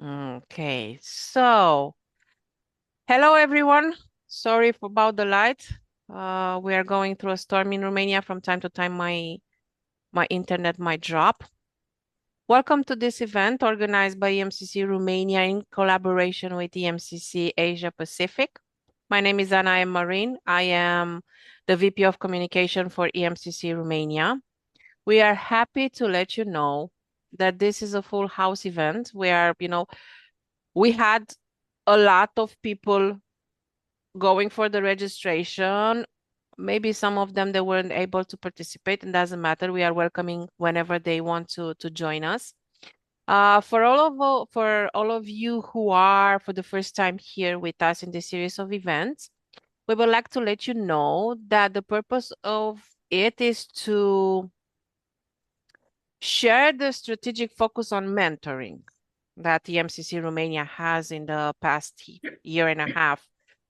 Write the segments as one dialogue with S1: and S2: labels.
S1: Okay, so hello everyone. Sorry about the light. We are going through a storm in Romania. From time to time, my internet might drop. Welcome to this event organized by EMCC Romania in collaboration with EMCC Asia Pacific. My name is Ana Marin. I am the VP of Communication for EMCC Romania. We are happy to let you know that this is a full house event where, we had a lot of people going for the registration. Maybe some of them they weren't able to participate, and doesn't matter. We are welcoming whenever they want to join us. For all of you who are for the first time here with us in this series of events, we would like to let you know that the purpose of it is to share the strategic focus on mentoring that the EMCC Romania has in the past year and a half.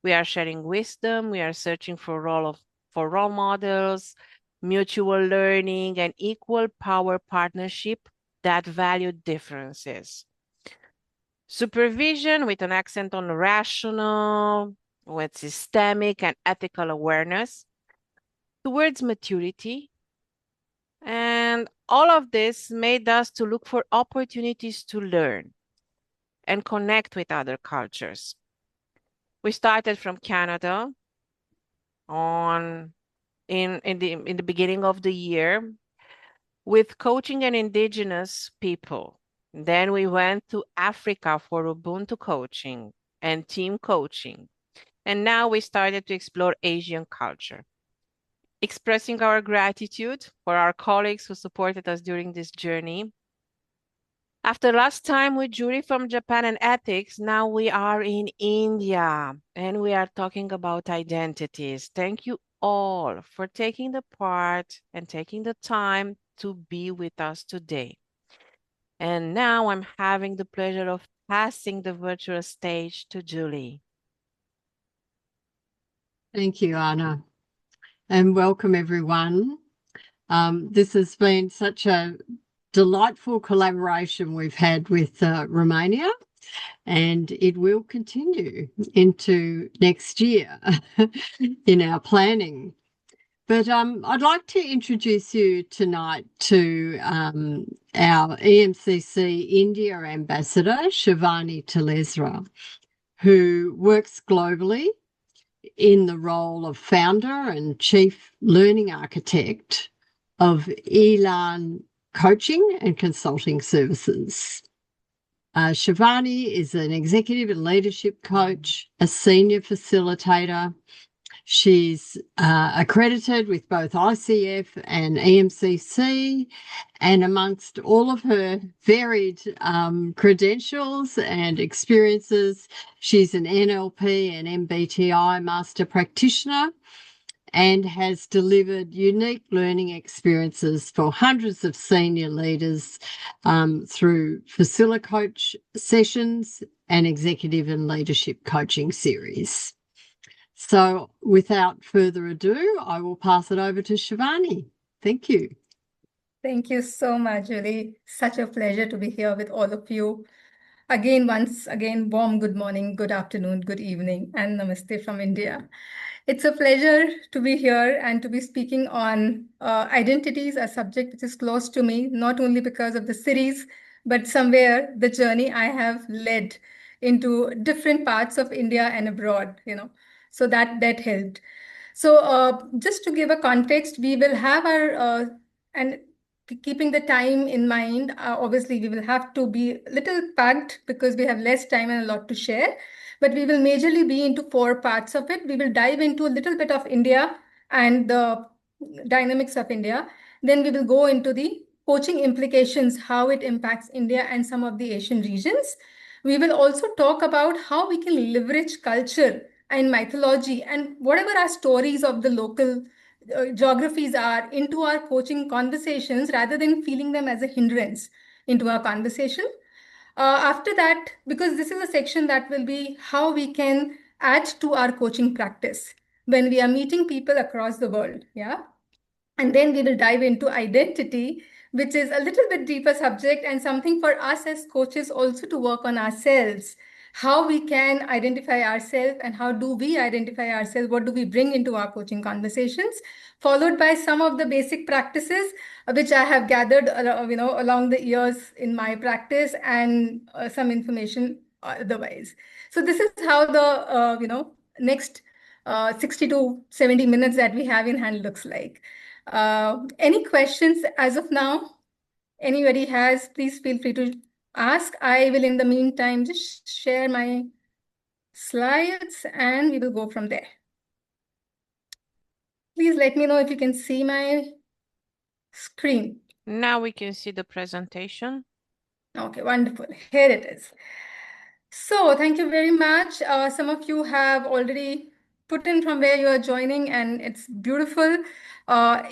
S1: We are sharing wisdom, we are searching for role models, mutual learning, and equal power partnership that value differences. Supervision with an accent on rational, with systemic and ethical awareness towards maturity. And all of this made us to look for opportunities to learn and connect with other cultures. We started from Canada in the beginning of the year with coaching an indigenous people. Then we went to Africa for Ubuntu coaching and team coaching. And now we started to explore Asian culture, expressing our gratitude for our colleagues who supported us during this journey. After last time with Jury from Japan and ethics, now we are in India and we are talking about identities. Thank you all for taking the part and taking the time to be with us today. And now I'm having the pleasure of passing the virtual stage to Julie.
S2: Thank you, Anna, and welcome everyone. This has been such a delightful collaboration we've had with Romania, and it will continue into next year in our planning. But I'd like to introduce you tonight to our EMCC India Ambassador, Shivaani Talesra, who works globally in the role of founder and chief learning architect of Eélan coaching and consulting services. Shivaani is an executive and leadership coach, a senior facilitator. She's accredited with both ICF and EMCC, and amongst all of her varied credentials and experiences, she's an NLP and MBTI master practitioner and has delivered unique learning experiences for hundreds of senior leaders through Facilitator sessions and executive and leadership coaching series. So without further ado, I will pass it over to Shivaani. Thank you.
S3: Thank you so much, Julie. Such a pleasure to be here with all of you. Once again, warm good morning, good afternoon, good evening, and namaste from India. It's a pleasure to be here and to be speaking on identities, a subject which is close to me, not only because of the series, but somewhere the journey I have led into different parts of India and abroad, so that helped. So just to give a context, we will have our, and keeping the time in mind, obviously we will have to be a little packed because we have less time and a lot to share, but we will majorly be into 4 parts of it. We will dive into a little bit of India and the dynamics of India. Then we will go into the coaching implications, how it impacts India and some of the Asian regions. We will also talk about how we can leverage culture and mythology and whatever our stories of the local geographies are into our coaching conversations rather than feeling them as a hindrance into our conversation. After that, because this is a section that will be how we can add to our coaching practice when we are meeting people across the world. Yeah. And then we will dive into identity, which is a little bit deeper subject and something for us as coaches also to work on ourselves, how we can identify ourselves and how do we identify ourselves, what do we bring into our coaching conversations, followed by some of the basic practices which I have gathered along the years in my practice, and some information otherwise. So this is how the next 60 to 70 minutes that we have in hand looks like. Any questions as of now? Anybody has, please feel free to ask. I will, in the meantime, just share my slides and we will go from there. Please let me know if you can see my screen.
S1: Now we can see the presentation.
S3: Okay, wonderful. Here it is. So thank you very much. Some of you have already put in from where you are joining, and it's beautiful.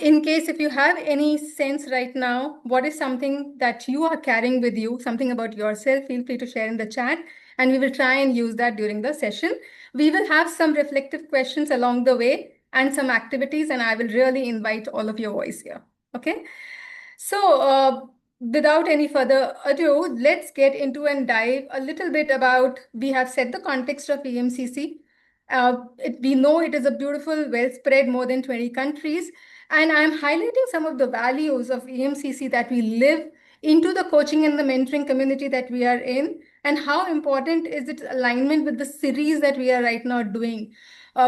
S3: In case if you have any sense right now, what is something that you are carrying with you, something about yourself, feel free to share in the chat, and we will try and use that during the session. We will have some reflective questions along the way and some activities, and I will really invite all of your voice here. Okay. So without any further ado, let's get into and dive a little bit about, we have set the context of EMCC. We know it is a beautiful, well spread, more than 20 countries. And I'm highlighting some of the values of EMCC that we live into the coaching and the mentoring community that we are in, and how important is its alignment with the series that we are right now doing.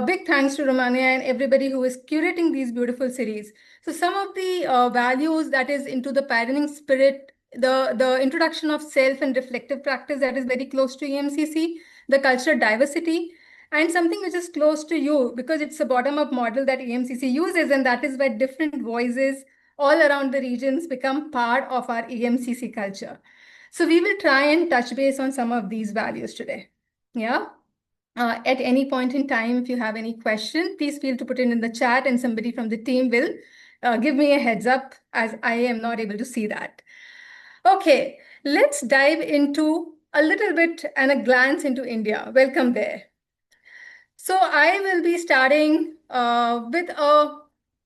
S3: Big thanks to Romania and everybody who is curating these beautiful series. So some of the values that is into the parenting spirit, the introduction of self and reflective practice that is very close to EMCC, the cultural diversity, and something which is close to you because it's a bottom-up model that EMCC uses, and that is where different voices all around the regions become part of our EMCC culture. So we will try and touch base on some of these values today. Yeah. At any point in time, if you have any question, please feel to put it in the chat and somebody from the team will give me a heads up as I am not able to see that. Okay, let's dive into a little bit and a glance into India. Welcome there. So I will be starting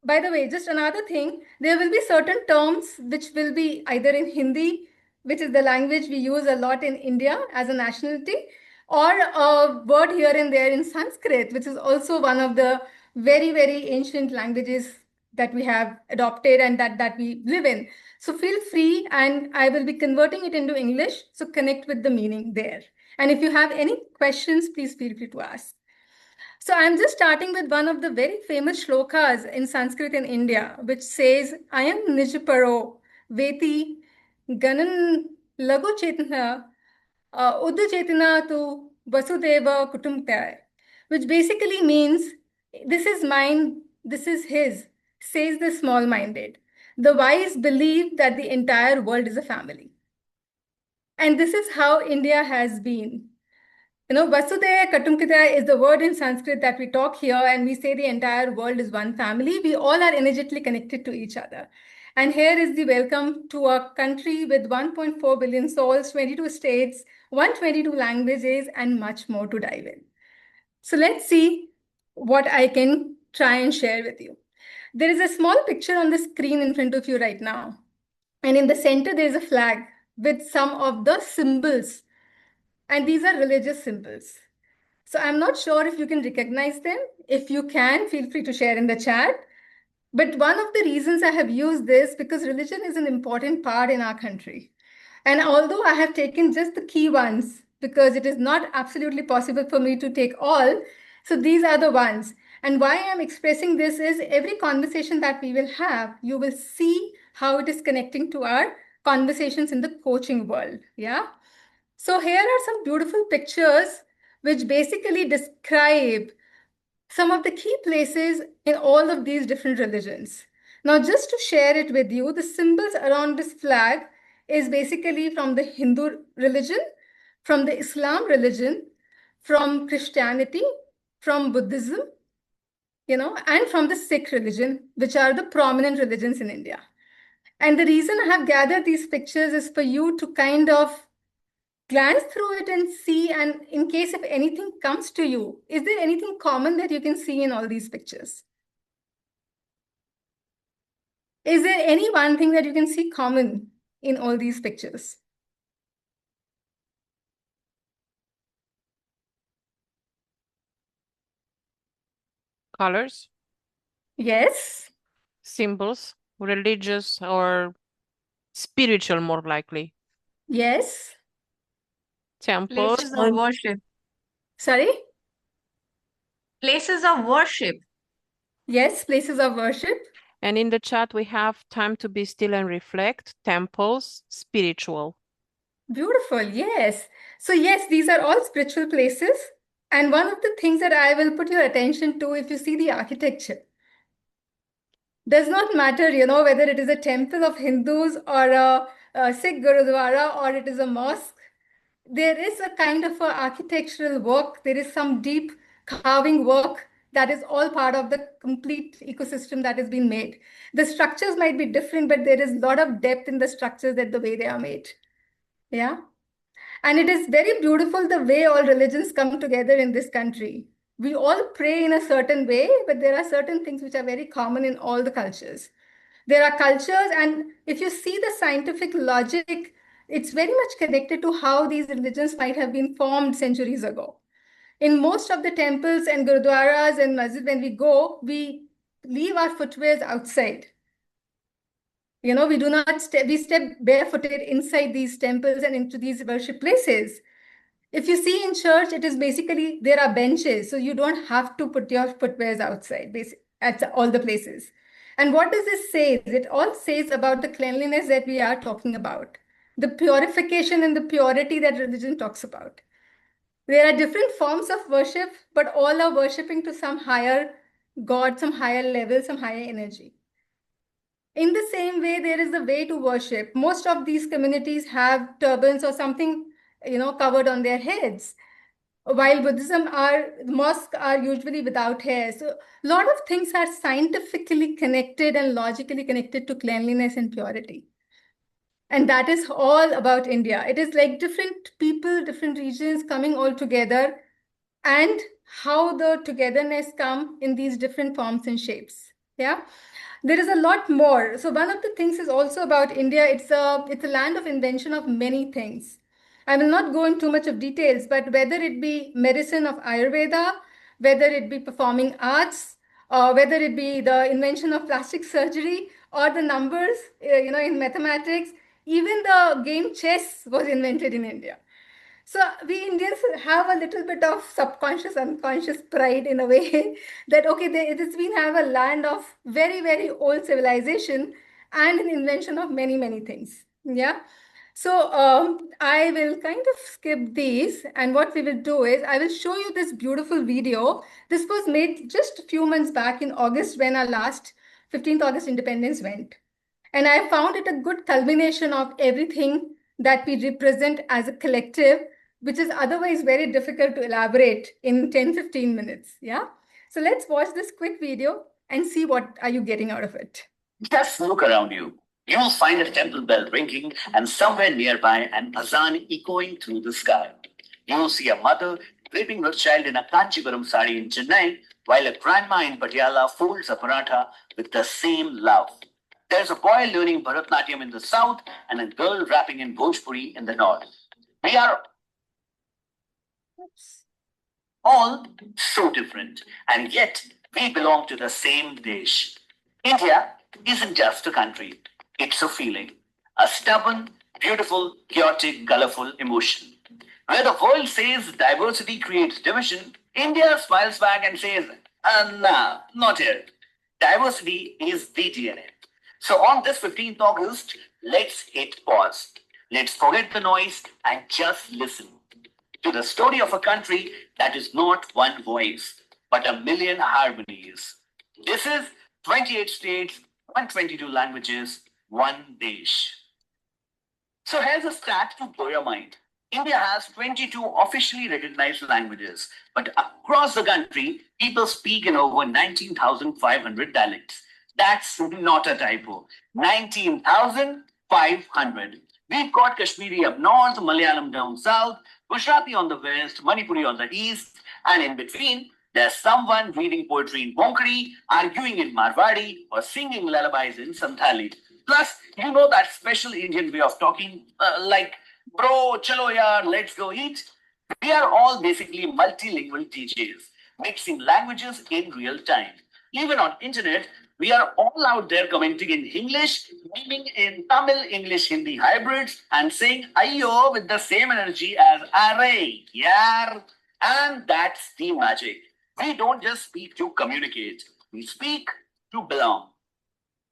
S3: by the way, just another thing, there will be certain terms which will be either in Hindi, which is the language we use a lot in India as a nationality, or a word here and there in Sanskrit, which is also one of the very, very ancient languages that we have adopted and that we live in. So feel free, and I will be converting it into English, so connect with the meaning there. And if you have any questions, please feel free to ask. So I'm just starting with one of the very famous shlokas in Sanskrit in India, which says, Ayam Nijparo Veti Ganan Lagu Chetna Uddha Chetana tu Vasudeva Kutumtaya, which basically means, this is mine, this is his, says the small-minded. The wise believe that the entire world is a family. And this is how India has been. Vasudeva Kutumtaya is the word in Sanskrit that we talk here, and we say the entire world is one family. We all are energetically connected to each other. And here is the welcome to a country with 1.4 billion souls, 22 states, 122 languages, and much more to dive in. So let's see what I can try and share with you. There is a small picture on the screen in front of you right now. And in the center, there is a flag with some of the symbols. And these are religious symbols. So I'm not sure if you can recognize them. If you can, feel free to share in the chat. But one of the reasons I have used this, because religion is an important part in our country. And although I have taken just the key ones, because it is not absolutely possible for me to take all, so these are the ones. And why I'm expressing this is every conversation that we will have, you will see how it is connecting to our conversations in the coaching world. Yeah. So here are some beautiful pictures which basically describe some of the key places in all of these different religions. Now, just to share it with you, the symbols around this flag is basically from the Hindu religion, from the Islam religion, from Christianity, from Buddhism, and from the Sikh religion, which are the prominent religions in India. And the reason I have gathered these pictures is for you to kind of glance through it and see, and in case if anything comes to you, is there anything common that you can see in all these pictures? Is there any one thing that you can see common in all these pictures?
S1: Colors,
S3: Yes.
S1: symbols, religious or spiritual, more likely.
S3: Yes.
S1: Temples.
S4: Places of worship.
S3: Sorry?
S4: Places of worship.
S3: Yes, places of worship.
S1: And in the chat, we have time to be still and reflect, temples, spiritual.
S3: Beautiful. Yes. So, yes, these are all spiritual places. And one of the things that I will put your attention to, if you see the architecture, does not matter, whether it is a temple of Hindus or a Sikh Gurudwara or it is a mosque. There is a kind of a architectural work. There is some deep carving work that is all part of the complete ecosystem that has been made. The structures might be different, but there is a lot of depth in the structures that the way they are made. Yeah. And it is very beautiful the way all religions come together in this country. We all pray in a certain way, but there are certain things which are very common in all the cultures. There are cultures, and if you see the scientific logic, it's very much connected to how these religions might have been formed centuries ago. In most of the temples and gurudwaras and masjid, when we go, we leave our footwears outside. We do not step, we step barefooted inside these temples and into these worship places. If you see in church, it is basically there are benches, so you don't have to put your footwears outside at all the places. And what does this say? It all says about the cleanliness that we are talking about, the purification and the purity that religion talks about. There are different forms of worship, but all are worshiping to some higher God, some higher level, some higher energy. In the same way, there is a way to worship. Most of these communities have turbans or something, covered on their heads. While mosques are usually without hair. So a lot of things are scientifically connected and logically connected to cleanliness and purity. And that is all about India. It is like different people, different regions coming all together, and how the togetherness come in these different forms and shapes. Yeah. There is a lot more. So one of the things is also about India. It's a land of invention of many things. I will not go into too much of details, but whether it be medicine of Ayurveda, whether it be performing arts, or whether it be the invention of plastic surgery or the numbers, in mathematics, even the game chess was invented in India. So we Indians have a little bit of subconscious, unconscious pride in a way that, okay, this we have a land of very, very old civilization and an invention of many, many things. Yeah. So I will kind of skip these, and what we will do is I will show you this beautiful video. This was made just a few months back in August when our last 15th August independence went. And I found it a good culmination of everything that we represent as a collective, which is otherwise very difficult to elaborate in 10-15 minutes. Yeah. So let's watch this quick video and see what are you getting out of it.
S5: Just look around you. You will find a temple bell ringing and somewhere nearby an azan echoing through the sky. You will see a mother draping her child in a Kanchipuram sari in Chennai, while a grandma in Patiala folds a paratha with the same love. There's a boy learning Bharatnatyam in the south and a girl rapping in Bhojpuri in the north. We are all so different, and yet we belong to the same Desh. India isn't just a country, it's a feeling, a stubborn, beautiful, chaotic, colorful emotion. Where the world says diversity creates division, India smiles back and says, nah, not here. Diversity is the DNA. So on this 15th August, let's hit pause. Let's forget the noise and just listen to the story of a country that is not one voice, but a million harmonies. This is 28 states, 122 languages, one Desh. So here's a stat to blow your mind. India has 22 officially recognized languages, but across the country, people speak in over 19,500 dialects. That's not a typo. 19,500. We've got Kashmiri up north, Malayalam down south, Gujarati on the west, Manipuri on the east, and in between, There's someone reading poetry in Konkani, arguing in Marwadi, or singing lullabies in Santhali. Plus, you know that special Indian way of talking, like, bro, chalo yaar, let's go eat. We are all basically multilingual DJs, mixing languages in real time. Even on internet, we are all out there commenting in English, memeing in Tamil, English, Hindi hybrids, and saying ayo with the same energy as array, yar. And that's the magic. We don't just speak to communicate, we speak to belong.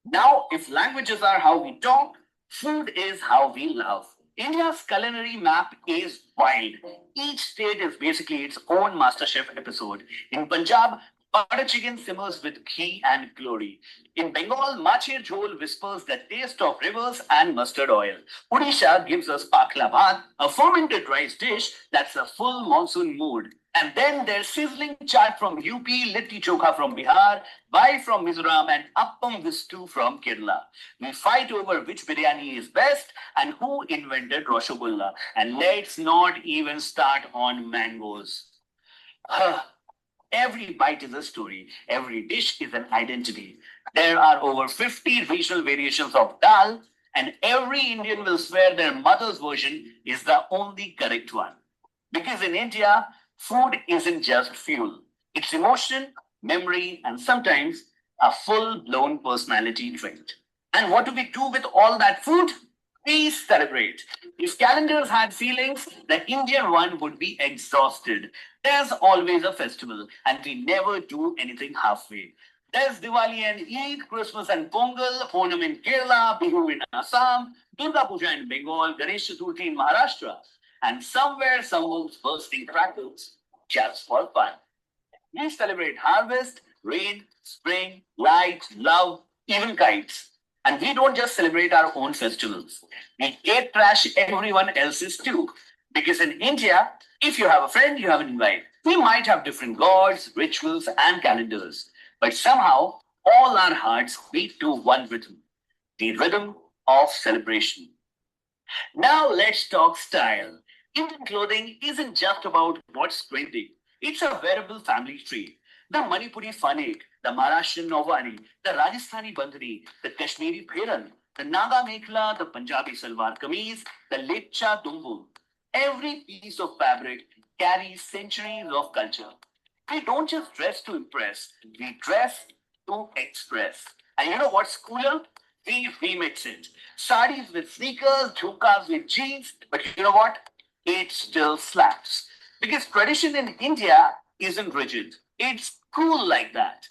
S5: Now, if languages are how we talk, food is how we love. India's culinary map is wild. Each state is basically its own MasterChef episode. In Punjab, butter chicken simmers with ghee and glory. In Bengal, macher jhol whispers the taste of rivers and mustard oil. Odisha gives us pakla bhat, a fermented rice dish that's a full monsoon mood. And then there's sizzling chaat from UP, litti chokha from Bihar, bai from Mizoram, and appam with stew from Kerala. We fight over which biryani is best and who invented Rasgulla. And let's not even start on mangoes. Every bite is a story. Every dish is an identity. There are over 50 regional variations of dal, and every Indian will swear their mother's version is the only correct one. Because in India, food isn't just fuel. It's emotion, memory, and sometimes a full-blown personality trait. And what do we do with all that food? We celebrate. If calendars had feelings, the Indian one would be exhausted. There's always a festival, and we never do anything halfway. There's Diwali and Eid, Christmas and Pongal, Onam in Kerala, Bihu in Assam, Durga Puja in Bengal, Ganesh Chaturthi in Maharashtra. And somewhere someone's bursting crackers just for fun. We celebrate harvest, rain, spring, light, love, even kites. And we don't just celebrate our own festivals. We gate trash everyone else's too. Because in India, if you have a friend, you have an invite. We might have different gods, rituals, and calendars. But somehow, all our hearts beat to one rhythm. The rhythm of celebration. Now let's talk style. Indian clothing isn't just about what's trending. It's a wearable family tree. The Manipuri fanek, the Maharashtrian Novani, the Rajasthani bandhani, the Kashmiri pheran, the Naga mekla, the Punjabi salwar kameez, the Lepcha dumbu. Every piece of fabric carries centuries of culture. We don't just dress to impress, we dress to express. And you know what's cooler? We remix it. Saris with sneakers, jhumkas with jeans, but you know what? It still slaps. Because tradition in India isn't rigid. It's cool like that.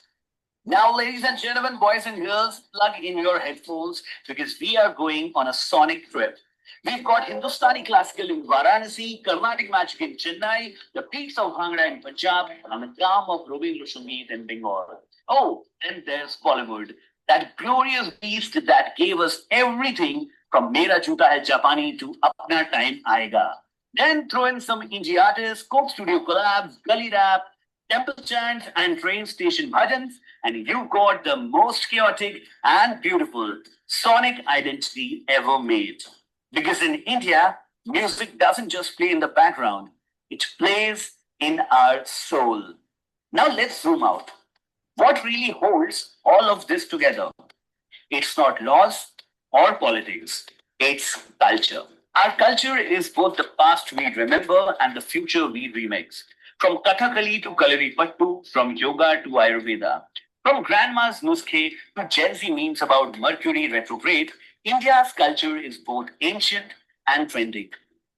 S5: Now, ladies and gentlemen, boys and girls, plug in your headphones because we are going on a sonic trip. We've got Hindustani classical in Varanasi, Carnatic magic in Chennai, the peaks of Bhangra in Punjab, and the calm of Rabindra Sangeet in Bengal. Oh, and there's Bollywood, that glorious beast that gave us everything from Mera Juta Hai Japani to Apna Time Aayega. Then throw in some indie artists, Coke Studio collabs, gully rap, temple chants, and train station bhajans, and you got the most chaotic and beautiful sonic identity ever made. Because in India, music doesn't just play in the background, it plays in our soul. Now let's zoom out. What really holds all of this together? It's not laws or politics, it's culture. Our culture is both the past we remember and the future we remix. From Kathakali to Kalaripattu, from yoga to Ayurveda, from grandma's nuskhe to Gen Z memes about Mercury retrograde, India's culture is both ancient and trending.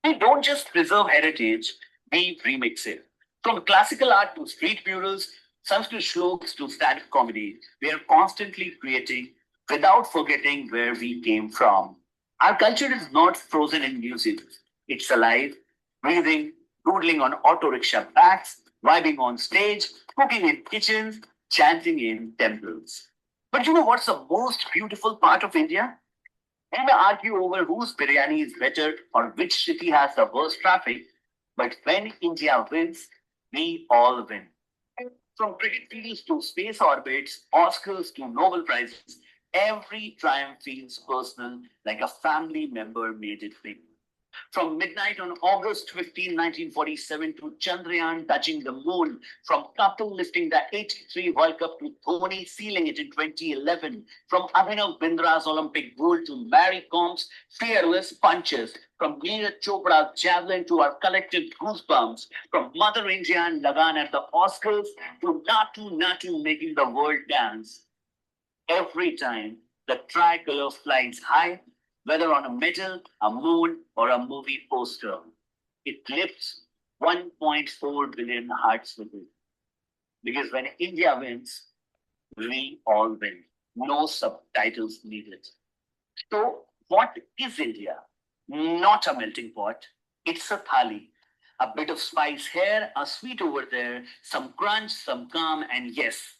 S5: We don't just preserve heritage, we remix it. From classical art to street murals, Sanskrit shlokas to stand-up comedy, we are constantly creating without forgetting where we came from. Our culture is not frozen in music. It's alive, breathing, doodling on auto rickshaw backs, vibing on stage, cooking in kitchens, chanting in temples. But you know what's the most beautiful part of India? We may argue over whose biryani is better or which city has the worst traffic, but when India wins, we all win. From cricket fields to space orbits, Oscars to Nobel Prizes, every triumph feels personal, like a family member made it big. From midnight on August 15, 1947 to Chandrayaan touching the moon, from Kapil lifting the 83 World Cup to Dhoni sealing it in 2011, from Abhinav Bindra's Olympic gold to Mary Com's fearless punches, from Neeraj Chopra's javelin to our collective goosebumps, from Mother India and Lagan at the Oscars to Natu Natu making the world dance. Every time the tricolor flies high, whether on a medal, a moon, or a movie poster, it lifts 1.4 billion hearts with it. Because when India wins, we all win. No subtitles needed. So, what is India? Not a melting pot. It's a thali. A bit of spice here, a sweet over there, some crunch, some calm, and yes,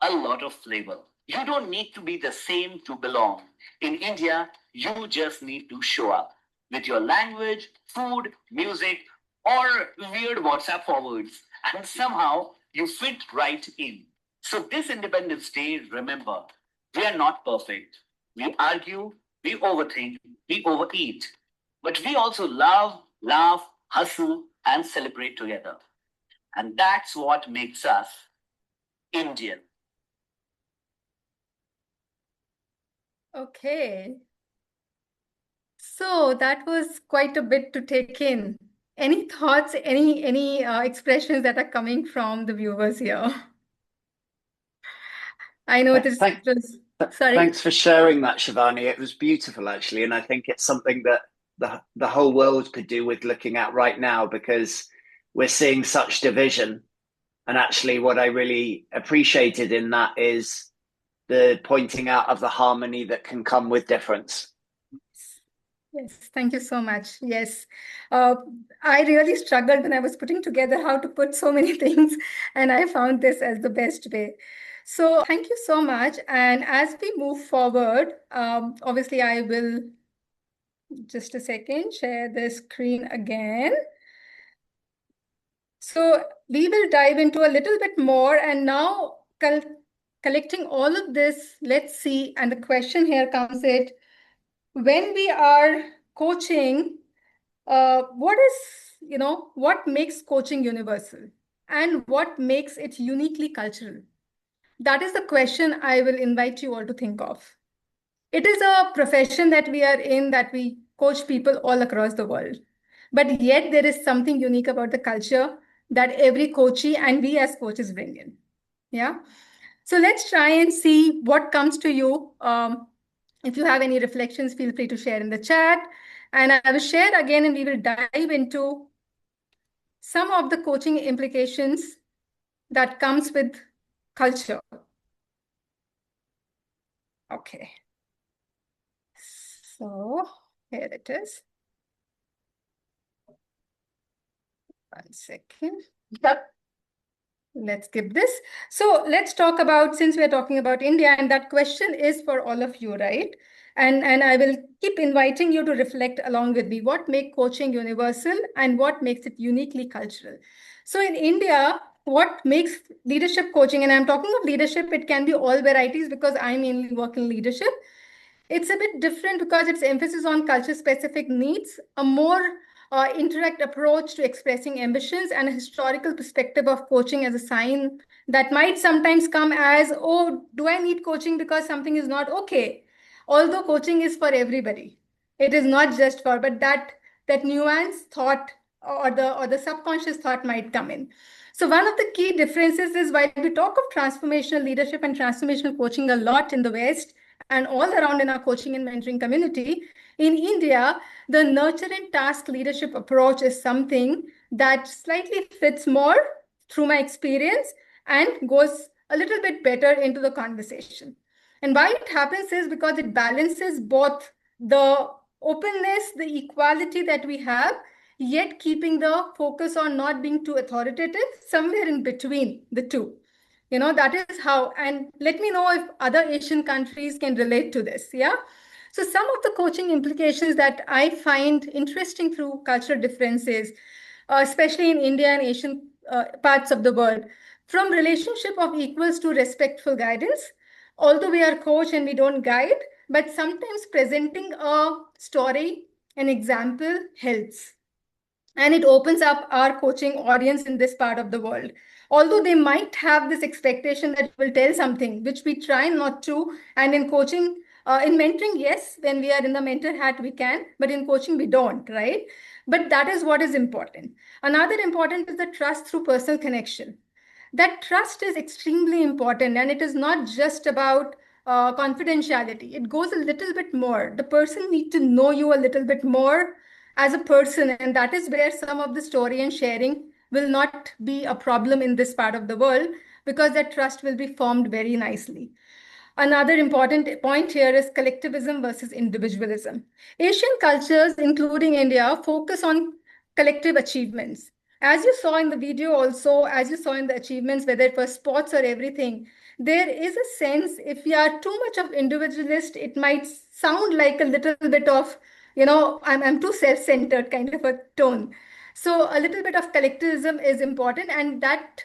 S5: a lot of flavor. You don't need to be the same to belong. In India, you just need to show up with your language, food, music, or weird WhatsApp forwards, and somehow you fit right in. So this Independence Day, remember, we are not perfect. We argue, we overthink, we overeat, but we also love, laugh, hustle, and celebrate together. And that's what makes us Indian.
S3: Okay. So that was quite a bit to take in. Any thoughts, any expressions that are coming from the viewers here? I know this was, sorry.
S4: Thanks for sharing that, Shivaani. It was beautiful, actually. And I think it's something that the whole world could do with looking at right now, because we're seeing such division. And actually, what I really appreciated in that is the pointing out of the harmony that can come with difference.
S3: Yes, thank you so much. Yes, I really struggled when I was putting together how to put so many things, and I found this as the best way. So thank you so much. And as we move forward, obviously I will, just a second, share the screen again. So we will dive into a little bit more, and now collecting all of this, let's see, and the question here comes it, when we are coaching, what makes coaching universal and what makes it uniquely cultural? That is the question I will invite you all to think of. It is a profession that we are in, that we coach people all across the world. But yet there is something unique about the culture that every coachee and we as coaches bring in. Yeah. So let's try and see what comes to you. If you have any reflections, feel free to share in the chat. And I will share again, and we will dive into some of the coaching implications that comes with culture. Okay. So here it is. 1 second. Yep. Let's skip this. So let's talk about, since we're talking about India, and that question is for all of you, right? And I will keep inviting you to reflect along with me. What makes coaching universal and what makes it uniquely cultural? So in India, what makes leadership coaching, and I'm talking of leadership, it can be all varieties because I mainly work in leadership. It's a bit different because its emphasis on culture-specific needs, a more indirect approach to expressing ambitions, and a historical perspective of coaching as a sign that might sometimes come as, oh, do I need coaching because something is not okay? Although coaching is for everybody. It is not just for, but that nuanced thought or the subconscious thought might come in. So one of the key differences is, while we talk of transformational leadership and transformational coaching a lot in the West, and all around in our coaching and mentoring community, in India, the nurture and task leadership approach is something that slightly fits more through my experience and goes a little bit better into the conversation. And why it happens is because it balances both the openness, the equality that we have, yet keeping the focus on not being too authoritative, somewhere in between the two. That is how, and let me know if other Asian countries can relate to this, yeah? So some of the coaching implications that I find interesting through cultural differences, especially in India and Asian parts of the world, from relationship of equals to respectful guidance, although we are coach and we don't guide, but sometimes presenting a story An example helps. And it opens up our coaching audience in this part of the world. Although they might have this expectation that you will tell something, which we try not to. And in coaching, in mentoring, yes, when we are in the mentor hat, we can, but in coaching, we don't, right? But that is what is important. Another important is the trust through personal connection. That trust is extremely important, and it is not just about confidentiality. It goes a little bit more. The person needs to know you a little bit more as a person, and that is where some of the story and sharing will not be a problem in this part of the world, because that trust will be formed very nicely. Another important point here is collectivism versus individualism. Asian cultures, including India, focus on collective achievements. As you saw in the video also, as you saw in the achievements, whether it was sports or everything, there is a sense, if we are too much of individualist, it might sound like a little bit of, I'm too self-centered kind of a tone. So a little bit of collectivism is important, and that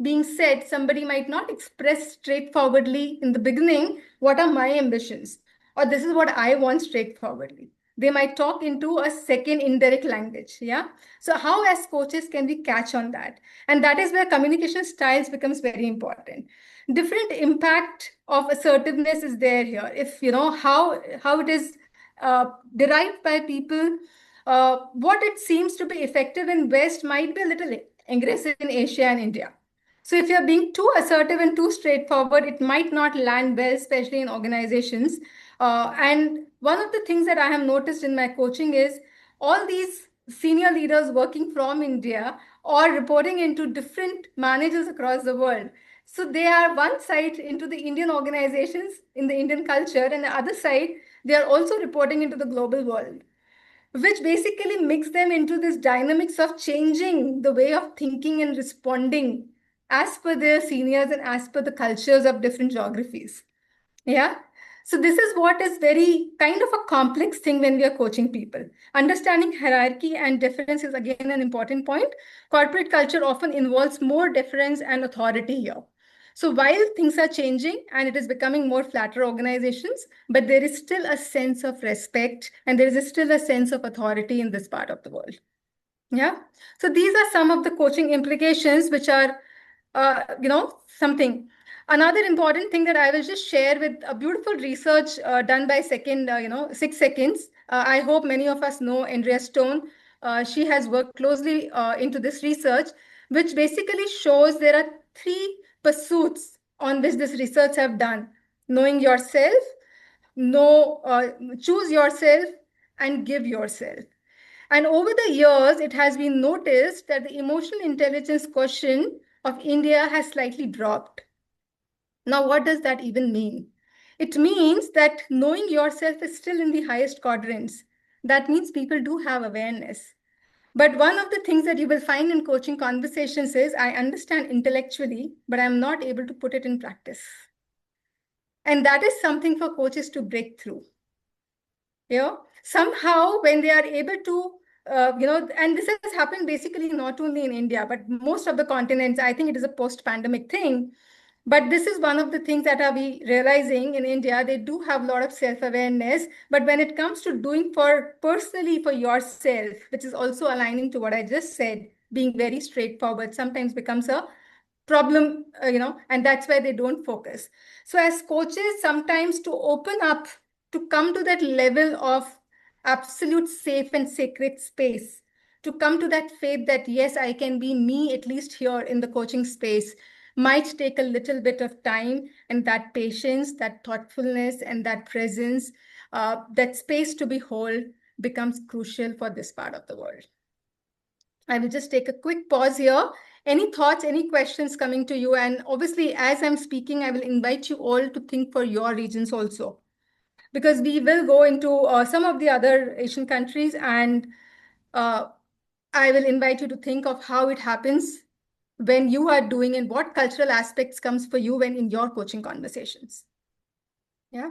S3: being said, somebody might not express straightforwardly in the beginning, what are my ambitions? Or this is what I want straightforwardly. They might talk into a second indirect language. Yeah. So how as coaches can we catch on that? And that is where communication styles becomes very important. Different impact of assertiveness is there here. If you know how it is derived by people, what it seems to be effective in West might be a little aggressive in Asia and India. So if you're being too assertive and too straightforward, it might not land well, especially in organizations. And one of the things that I have noticed in my coaching is all these senior leaders working from India or reporting into different managers across the world. So they are one side into the Indian organizations in the Indian culture, and the other side, they are also reporting into the global world, which basically makes them into this dynamics of changing the way of thinking and responding as per their seniors and as per the cultures of different geographies. Yeah. So this is what is very kind of a complex thing when we are coaching people. Understanding hierarchy and deference is again an important point. Corporate culture often involves more deference and authority here. So while things are changing and it is becoming more flatter organizations, but there is still a sense of respect and there is still a sense of authority in this part of the world. Yeah. So these are some of the coaching implications, which are, something. Another important thing that I will just share with a beautiful research done by 6 seconds. I hope many of us know Andrea Stone. She has worked closely into this research, which basically shows there are 3 pursuits on which this research have done: knowing yourself, choose yourself, and give yourself. And over the years, it has been noticed that the emotional intelligence quotient of India has slightly dropped. Now, what does that even mean? It means that knowing yourself is still in the highest quadrants. That means people do have awareness. But one of the things that you will find in coaching conversations is I understand intellectually, but I'm not able to put it in practice. And that is something for coaches to break through. Somehow when they are able to, and this has happened basically not only in India, but most of the continents. I think it is a post-pandemic thing. But this is one of the things that are we realizing in India. They do have a lot of self-awareness, but when it comes to doing for personally for yourself, which is also aligning to what I just said, being very straightforward sometimes becomes a problem, and that's why they don't focus. So as coaches, sometimes to open up, to come to that level of absolute safe and sacred space, to come to that faith that yes, I can be me, at least here in the coaching space, might take a little bit of time, and that patience, that thoughtfulness, and that presence, that space to be whole becomes crucial for this part of the world. I will just take a quick pause here. Any thoughts, any questions coming to you? And obviously, as I'm speaking, I will invite you all to think for your regions also, because we will go into some of the other Asian countries, and I will invite you to think of how it happens when you are doing and what cultural aspects comes for you when in your coaching conversations. Yeah.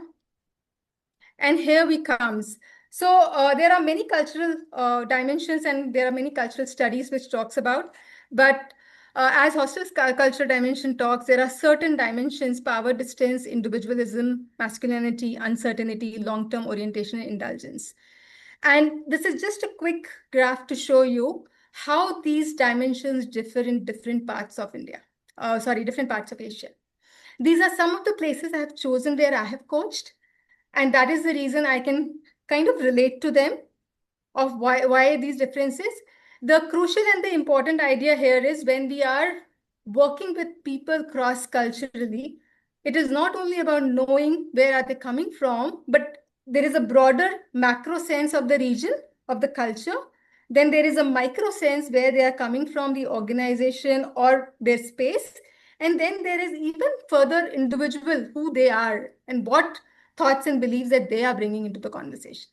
S3: And here we comes. So there are many cultural dimensions, and there are many cultural studies which talks about, but as Hostel's cultural dimension talks, there are certain dimensions: power, distance, individualism, masculinity, uncertainty, long-term orientation, and indulgence. And this is just a quick graph to show you how these dimensions differ in different parts of India. Different parts of Asia. These are some of the places I have chosen where I have coached. And that is the reason I can kind of relate to them of why these differences. The crucial and the important idea here is when we are working with people cross-culturally, it is not only about knowing where are they coming from, but there is a broader macro sense of the region, of the culture. Then there is a micro sense where they are coming from, the organization or their space. And then there is even further individual, who they are and what thoughts and beliefs that they are bringing into the conversation.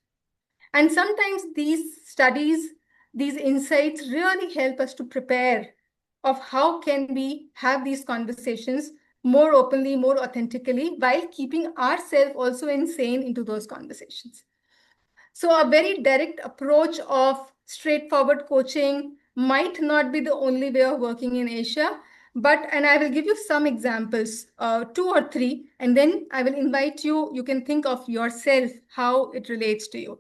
S3: And sometimes these studies, these insights really help us to prepare of how can we have these conversations more openly, more authentically, while keeping ourselves also insane into those conversations. So a very direct approach of straightforward coaching might not be the only way of working in Asia, and I will give you some examples, 2 or 3, and then I will invite you, you can think of yourself how it relates to you.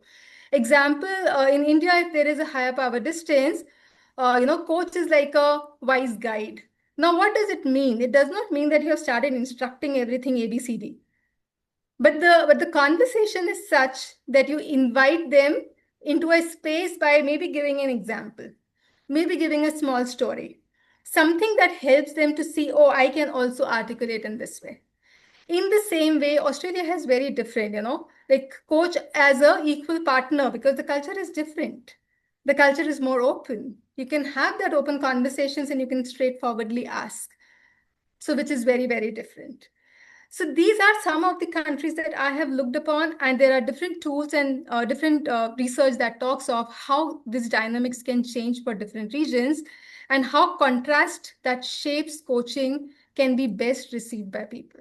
S3: Example, in India, if there is a higher power distance, coach is like a wise guide. Now, what does it mean? It does not mean that you have started instructing everything ABCD. But the conversation is such that you invite them into a space by maybe giving an example, maybe giving a small story, something that helps them to see, oh, I can also articulate in this way. In the same way, Australia has very different, like coach as a equal partner, because the culture is different. The culture is more open. You can have that open conversations and you can straightforwardly ask. So which is very, very different. So these are some of the countries that I have looked upon, and there are different tools and different research that talks of how these dynamics can change for different regions and how contrast that shapes coaching can be best received by people.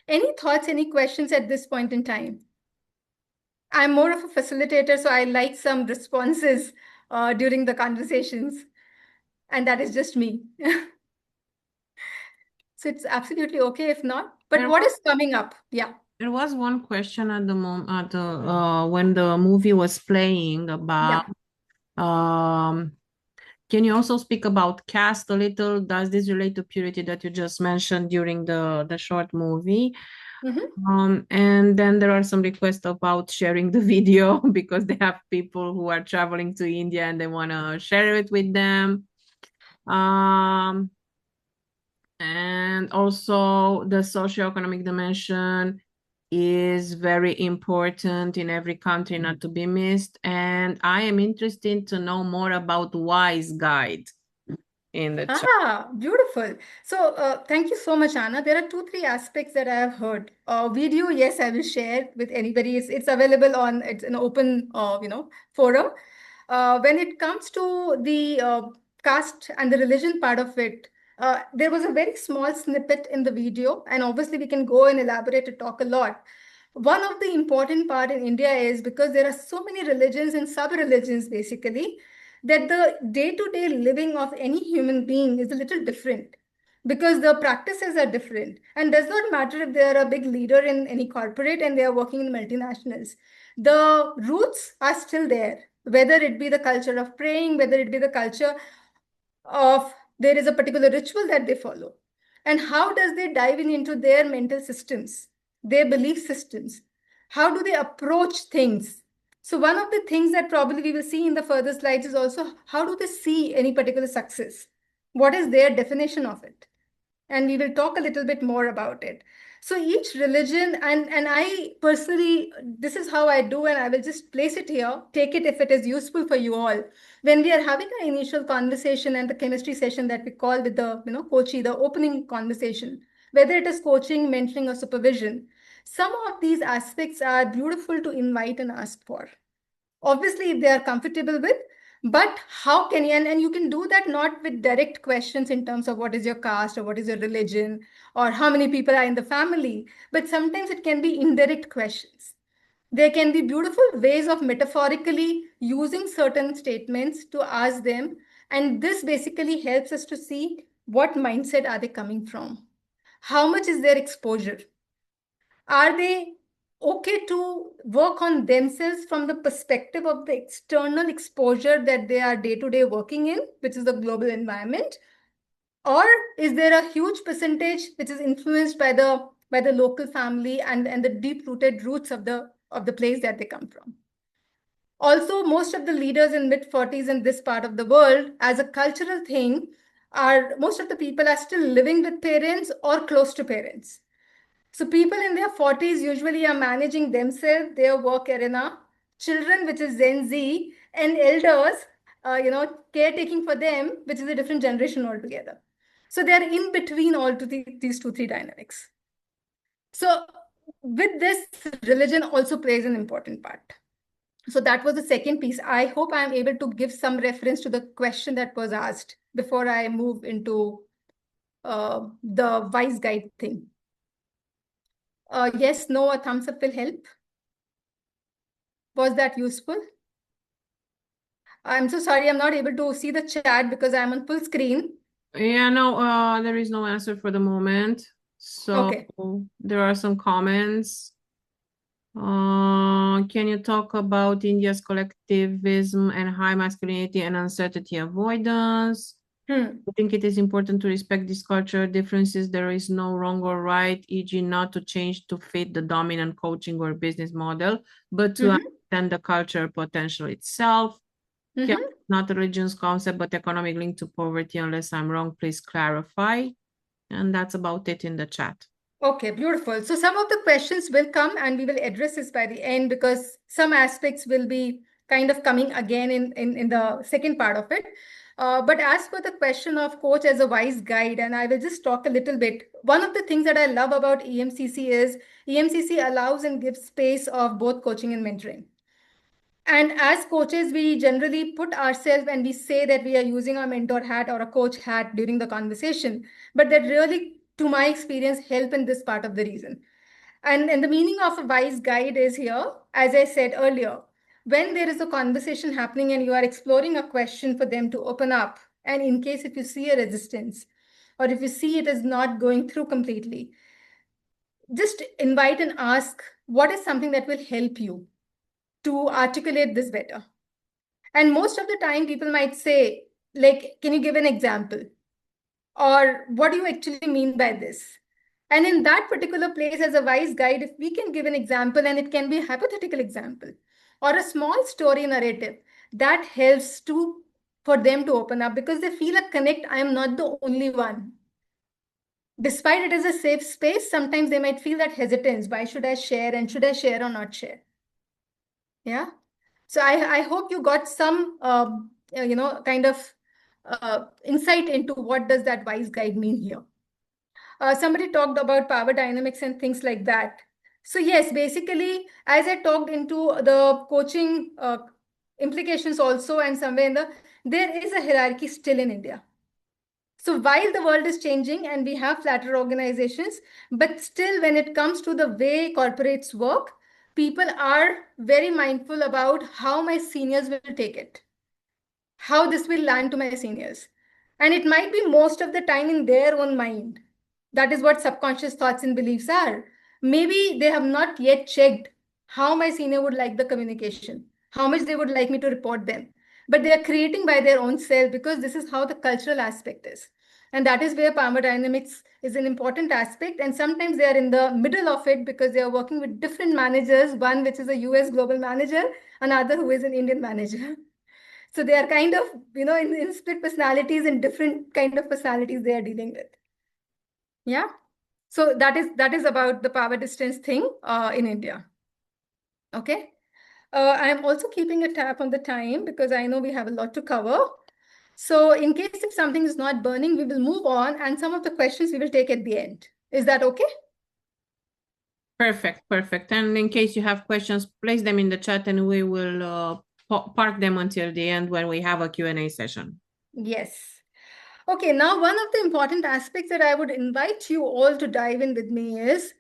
S3: Any thoughts, any questions at this point in time? I'm more of a facilitator, so I like some responses during the conversations, and that is just me. So it's absolutely okay if not. But what is coming up? Yeah.
S1: There was one question at the moment when the movie was playing about. Can you also speak about caste a little? Does this relate to purity that you just mentioned during the short movie? And then there are some requests about sharing the video because they have people who are traveling to India and they want to share it with them. And also the socioeconomic dimension is very important in every country, not to be missed. And I am interested to know more about Wise Guide in the chat.
S3: Beautiful. So thank you so much, Anna. There are 2-3 aspects that I have heard. Video, yes, I will share with anybody. It's available on, it's an open, forum. When it comes to the caste and the religion part of it, there was a very small snippet in the video, and obviously we can go and elaborate and talk a lot. One of the important part in India is because there are so many religions and sub-religions, basically, that the day-to-day living of any human being is a little different because the practices are different. And does not matter if they are a big leader in any corporate and they are working in multinationals. The roots are still there, whether it be the culture of praying, whether it be the culture of there is a particular ritual that they follow. And how does they dive into their mental systems, their belief systems? How do they approach things? So one of the things that probably we will see in the further slides is also how do they see any particular success? What is their definition of it? And we will talk a little bit more about it. So each religion, and I personally, this is how I do, and I will just place it here, take it if it is useful for you all. When we are having an initial conversation and the chemistry session that we call with the coachee, the opening conversation, whether it is coaching, mentoring, or supervision, some of these aspects are beautiful to invite and ask for. Obviously, if they are comfortable with, but how can you, and you can do that not with direct questions in terms of what is your caste or what is your religion or how many people are in the family, but sometimes it can be indirect questions. There can be beautiful ways of metaphorically using certain statements to ask them. And this basically helps us to see what mindset are they coming from? How much is their exposure? Are they okay to work on themselves from the perspective of the external exposure that they are day-to-day working in, which is the global environment? Or is there a huge percentage which is influenced by the local family and the deep-rooted roots of the place that they come from? Also, most of the leaders in mid-40s in this part of the world, as a cultural thing, most of the people are still living with parents or close to parents. So people in their 40s usually are managing themselves, their work arena, children, which is Gen Z, and elders, caretaking for them, which is a different generation altogether. So they are in between these two, three dynamics. So with this, religion also plays an important part. So that was the second piece. I hope I'm able to give some reference to the question that was asked before I move into the wise guide thing. Yes, no, a thumbs up will help. Was that useful? I'm so sorry, I'm not able to see the chat because I'm on full screen.
S1: Yeah, no, there is no answer for the moment. So
S3: Okay.
S1: there are some comments. Can you talk about India's collectivism and high masculinity and uncertainty avoidance? I think it is important to respect these cultural differences. There is no wrong or right, e.g. not to change to fit the dominant coaching or business model, but to understand the cultural potential itself. Yeah, not a religion's concept, but economic link to poverty. Unless I'm wrong, please clarify. And that's about it in the chat.
S3: Okay, beautiful. So some of the questions will come and we will address this by the end because some aspects will be kind of coming again in the second part of it. But as for the question of coach as a wise guide, and I will just talk a little bit. One of the things that I love about EMCC is EMCC allows and gives space of both coaching and mentoring. And as coaches, we generally put ourselves and we say that we are using our mentor hat or a coach hat during the conversation. But that really, to my experience, help in this part of the reason. And the meaning of a wise guide is here, as I said earlier, when there is a conversation happening and you are exploring a question for them to open up, and in case if you see a resistance, or if you see it is not going through completely, just invite and ask, what is something that will help you to articulate this better? And most of the time, people might say, like, can you give an example? Or what do you actually mean by this? And in that particular place, as a wise guide, if we can give an example, and it can be a hypothetical example or a small story narrative, that helps for them to open up because they feel a connect. I am not the only one. Despite it is a safe space, sometimes they might feel that hesitance. Why should I share? And should I share or not share? Yeah. So I hope you got some, kind of insight into what does that wise guide mean here. Somebody talked about power dynamics and things like that. So yes, basically, as I talked into the coaching implications also, and somewhere there is a hierarchy still in India. So while the world is changing and we have flatter organizations, but still when it comes to the way corporates work, people are very mindful about how my seniors will take it, how this will land to my seniors. And it might be most of the time in their own mind. That is what subconscious thoughts and beliefs are. Maybe they have not yet checked how my senior would like the communication, how much they would like me to report them. But they are creating by their own self because this is how the cultural aspect is. And that is where power dynamics is an important aspect. And sometimes they are in the middle of it because they are working with different managers, one which is a US global manager, another who is an Indian manager. So they are kind of, in split personalities and different kind of personalities they are dealing with. Yeah. So that is about the power distance thing in India. Okay. I'm also keeping a tab on the time because I know we have a lot to cover. So in case if something is not burning, we will move on, and some of the questions we will take at the end. Is that okay?
S1: Perfect. And in case you have questions, place them in the chat and we will park them until the end when we have a Q&A session.
S3: Yes. Okay, now one of the important aspects that I would invite you all to dive in with me is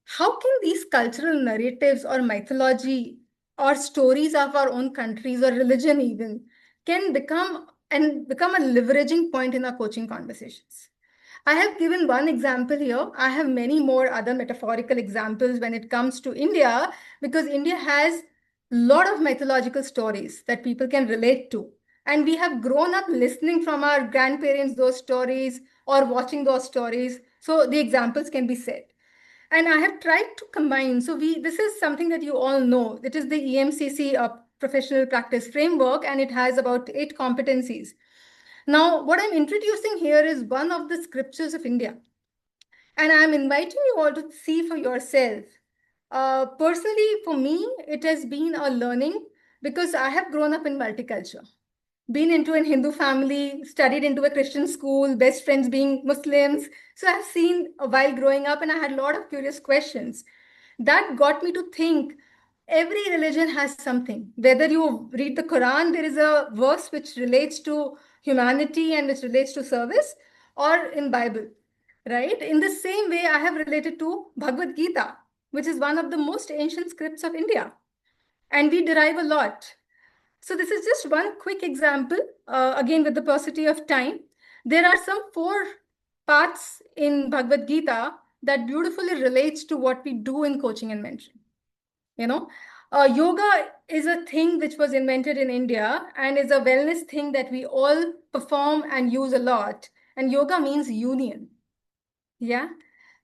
S3: how can these cultural narratives or mythology or stories of our own countries or religion even can become a leveraging point in our coaching conversations. I have given one example here. I have many more other metaphorical examples when it comes to India, because India has a lot of mythological stories that people can relate to. And we have grown up listening from our grandparents those stories or watching those stories. So the examples can be said. And I have tried to combine. So this is something that you all know. It is the EMCC professional practice framework, and it has about 8 competencies. Now, what I'm introducing here is one of the scriptures of India. And I'm inviting you all to see for yourself. Personally, for me, it has been a learning because I have grown up in multicultural. Been into a Hindu family, studied into a Christian school, best friends being Muslims. So I've seen while growing up, and I had a lot of curious questions. That got me to think every religion has something. Whether you read the Quran, there is a verse which relates to humanity and which relates to service, or in Bible, right? In the same way, I have related to Bhagavad Gita, which is one of the most ancient scripts of India. And we derive a lot. So this is just one quick example, again, with the paucity of time. There are some 4 parts in Bhagavad Gita that beautifully relates to what we do in coaching and mentoring. Yoga is a thing which was invented in India and is a wellness thing that we all perform and use a lot. And yoga means union. Yeah.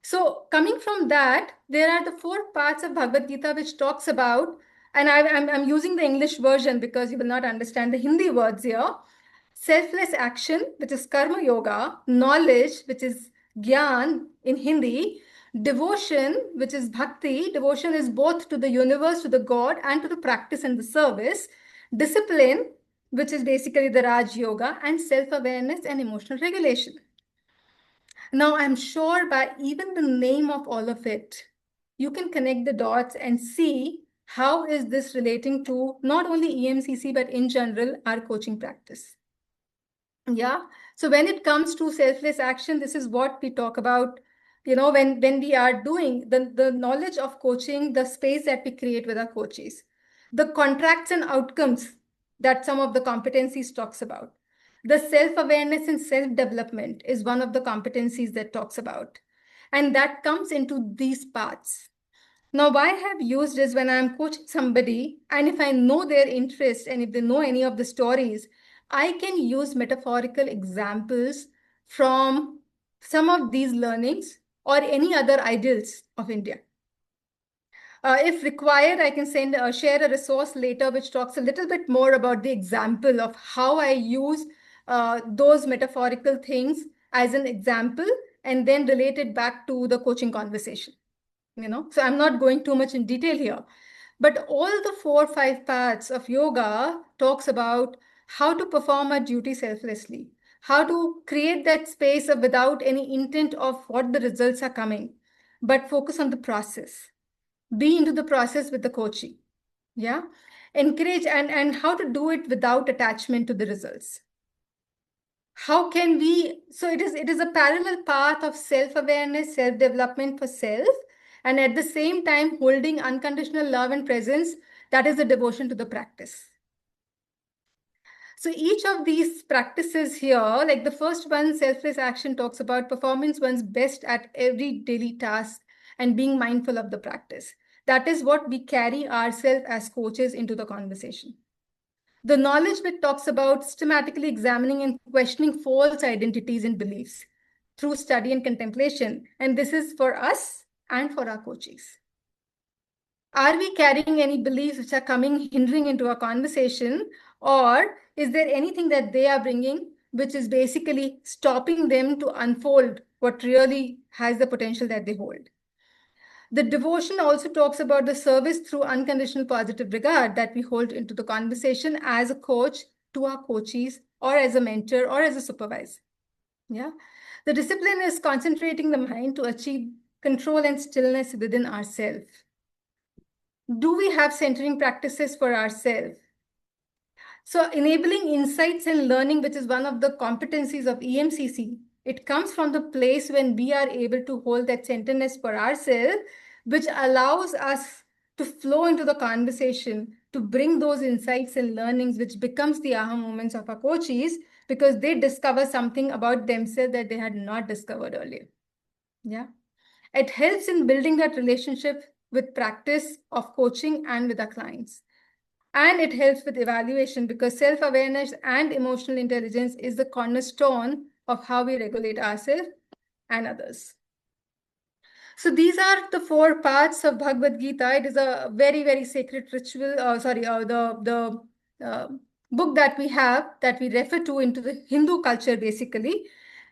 S3: So coming from that, there are the 4 parts of Bhagavad Gita which talks about, and I'm using the English version because you will not understand the Hindi words here. Selfless action, which is karma yoga, knowledge, which is gyan in Hindi, devotion, which is bhakti. Devotion is both to the universe, to the God, and to the practice and the service. Discipline, which is basically the Raj Yoga, and self-awareness and emotional regulation. Now, I'm sure by even the name of all of it, you can connect the dots and see how is this relating to not only EMCC, but in general, our coaching practice. Yeah. So when it comes to selfless action, this is what we talk about, when we are doing the knowledge of coaching, the space that we create with our coaches, the contracts and outcomes that some of the competencies talks about. The self-awareness and self-development is one of the competencies that talks about. And that comes into these parts. Now, why I have used is when I'm coaching somebody, and if I know their interest and if they know any of the stories, I can use metaphorical examples from some of these learnings or any other ideals of India. If required, I can share a resource later which talks a little bit more about the example of how I use those metaphorical things as an example and then relate it back to the coaching conversation. So I'm not going too much in detail here, but all the 4 or 5 parts of yoga talks about how to perform our duty selflessly, how to create that space of without any intent of what the results are coming, but focus on the process, be into the process with the coaching. Yeah. Encourage and how to do it without attachment to the results. How can we, so it is a parallel path of self-awareness, self-development for self, and at the same time holding unconditional love and presence. That is the devotion to the practice. So each of these practices here, like the first one, selfless action, talks about performance one's best at every daily task and being mindful of the practice. That is what we carry ourselves as coaches into the conversation. The knowledge bit talks about systematically examining and questioning false identities and beliefs through study and contemplation. And this is for us and for our coaches. Are we carrying any beliefs which are coming, hindering into our conversation? Or is there anything that they are bringing which is basically stopping them to unfold what really has the potential that they hold? The devotion also talks about the service through unconditional positive regard that we hold into the conversation as a coach to our coachees, or as a mentor, or as a supervisor. Yeah. The discipline is concentrating the mind to achieve control and stillness within ourselves. Do we have centering practices for ourselves? So enabling insights and learning, which is one of the competencies of EMCC, it comes from the place when we are able to hold that centeredness for ourselves, which allows us to flow into the conversation, to bring those insights and learnings, which becomes the aha moments of our coaches, because they discover something about themselves that they had not discovered earlier. Yeah. It helps in building that relationship with practice of coaching and with our clients. And it helps with evaluation because self-awareness and emotional intelligence is the cornerstone of how we regulate ourselves and others. So these are the 4 parts of Bhagavad Gita. It is a very, very sacred ritual, the book that we have, that we refer to into the Hindu culture, basically.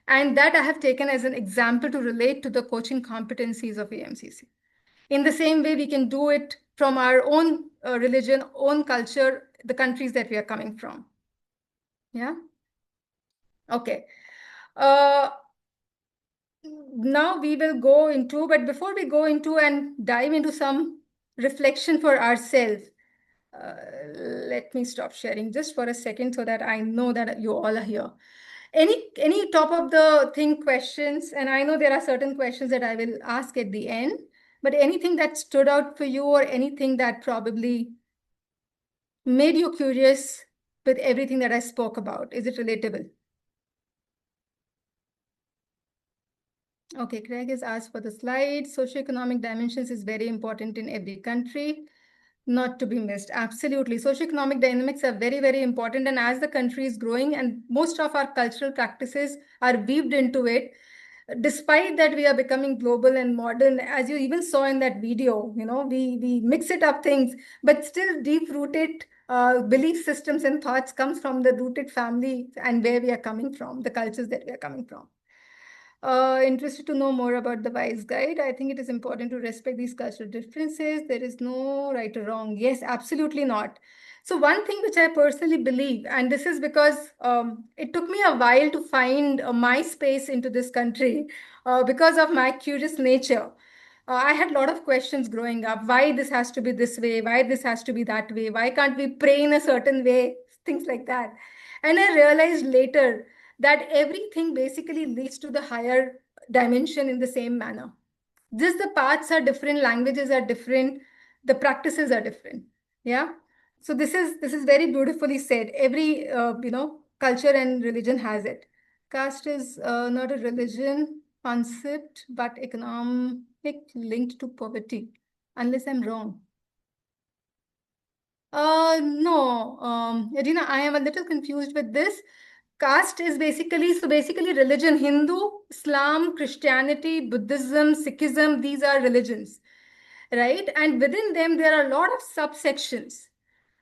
S3: And that I have taken as an example to relate to the coaching competencies of EMCC. In the same way, we can do it from our own religion, own culture, the countries that we are coming from. Yeah. Okay. Now we will go into, but before we go into and dive into some reflection for ourselves, let me stop sharing just for a second so that I know that you all are here. Any top of the thing questions? And I know there are certain questions that I will ask at the end, but anything that stood out for you or anything that probably made you curious with everything that I spoke about? Is it relatable? Okay, Craig has asked for the slide. Socioeconomic dimensions is very important in every country, not to be missed. Absolutely. Socioeconomic dynamics are very, very important. And as the country is growing and most of our cultural practices are weaved into it, despite that we are becoming global and modern, as you even saw in that video, we mix it up things, but still deep-rooted belief systems and thoughts comes from the rooted family and where we are coming from, the cultures that we are coming from. Interested to know more about the wise guide. I think it is important to respect these cultural differences. There is no right or wrong. Yes, absolutely not. So one thing which I personally believe, and this is because it took me a while to find my space into this country because of my curious nature. I had a lot of questions growing up. Why this has to be this way? Why this has to be that way? Why can't we pray in a certain way? Things like that. And I realized later that everything basically leads to the higher dimension in the same manner. Just the paths are different, languages are different, the practices are different. Yeah. So this is very beautifully said. Every culture and religion has it. Caste is not a religion concept, but economic linked to poverty, unless I'm wrong. No, Edina, I am a little confused with this. Caste is basically religion, Hindu, Islam, Christianity, Buddhism, Sikhism, these are religions, right? And within them, there are a lot of subsections.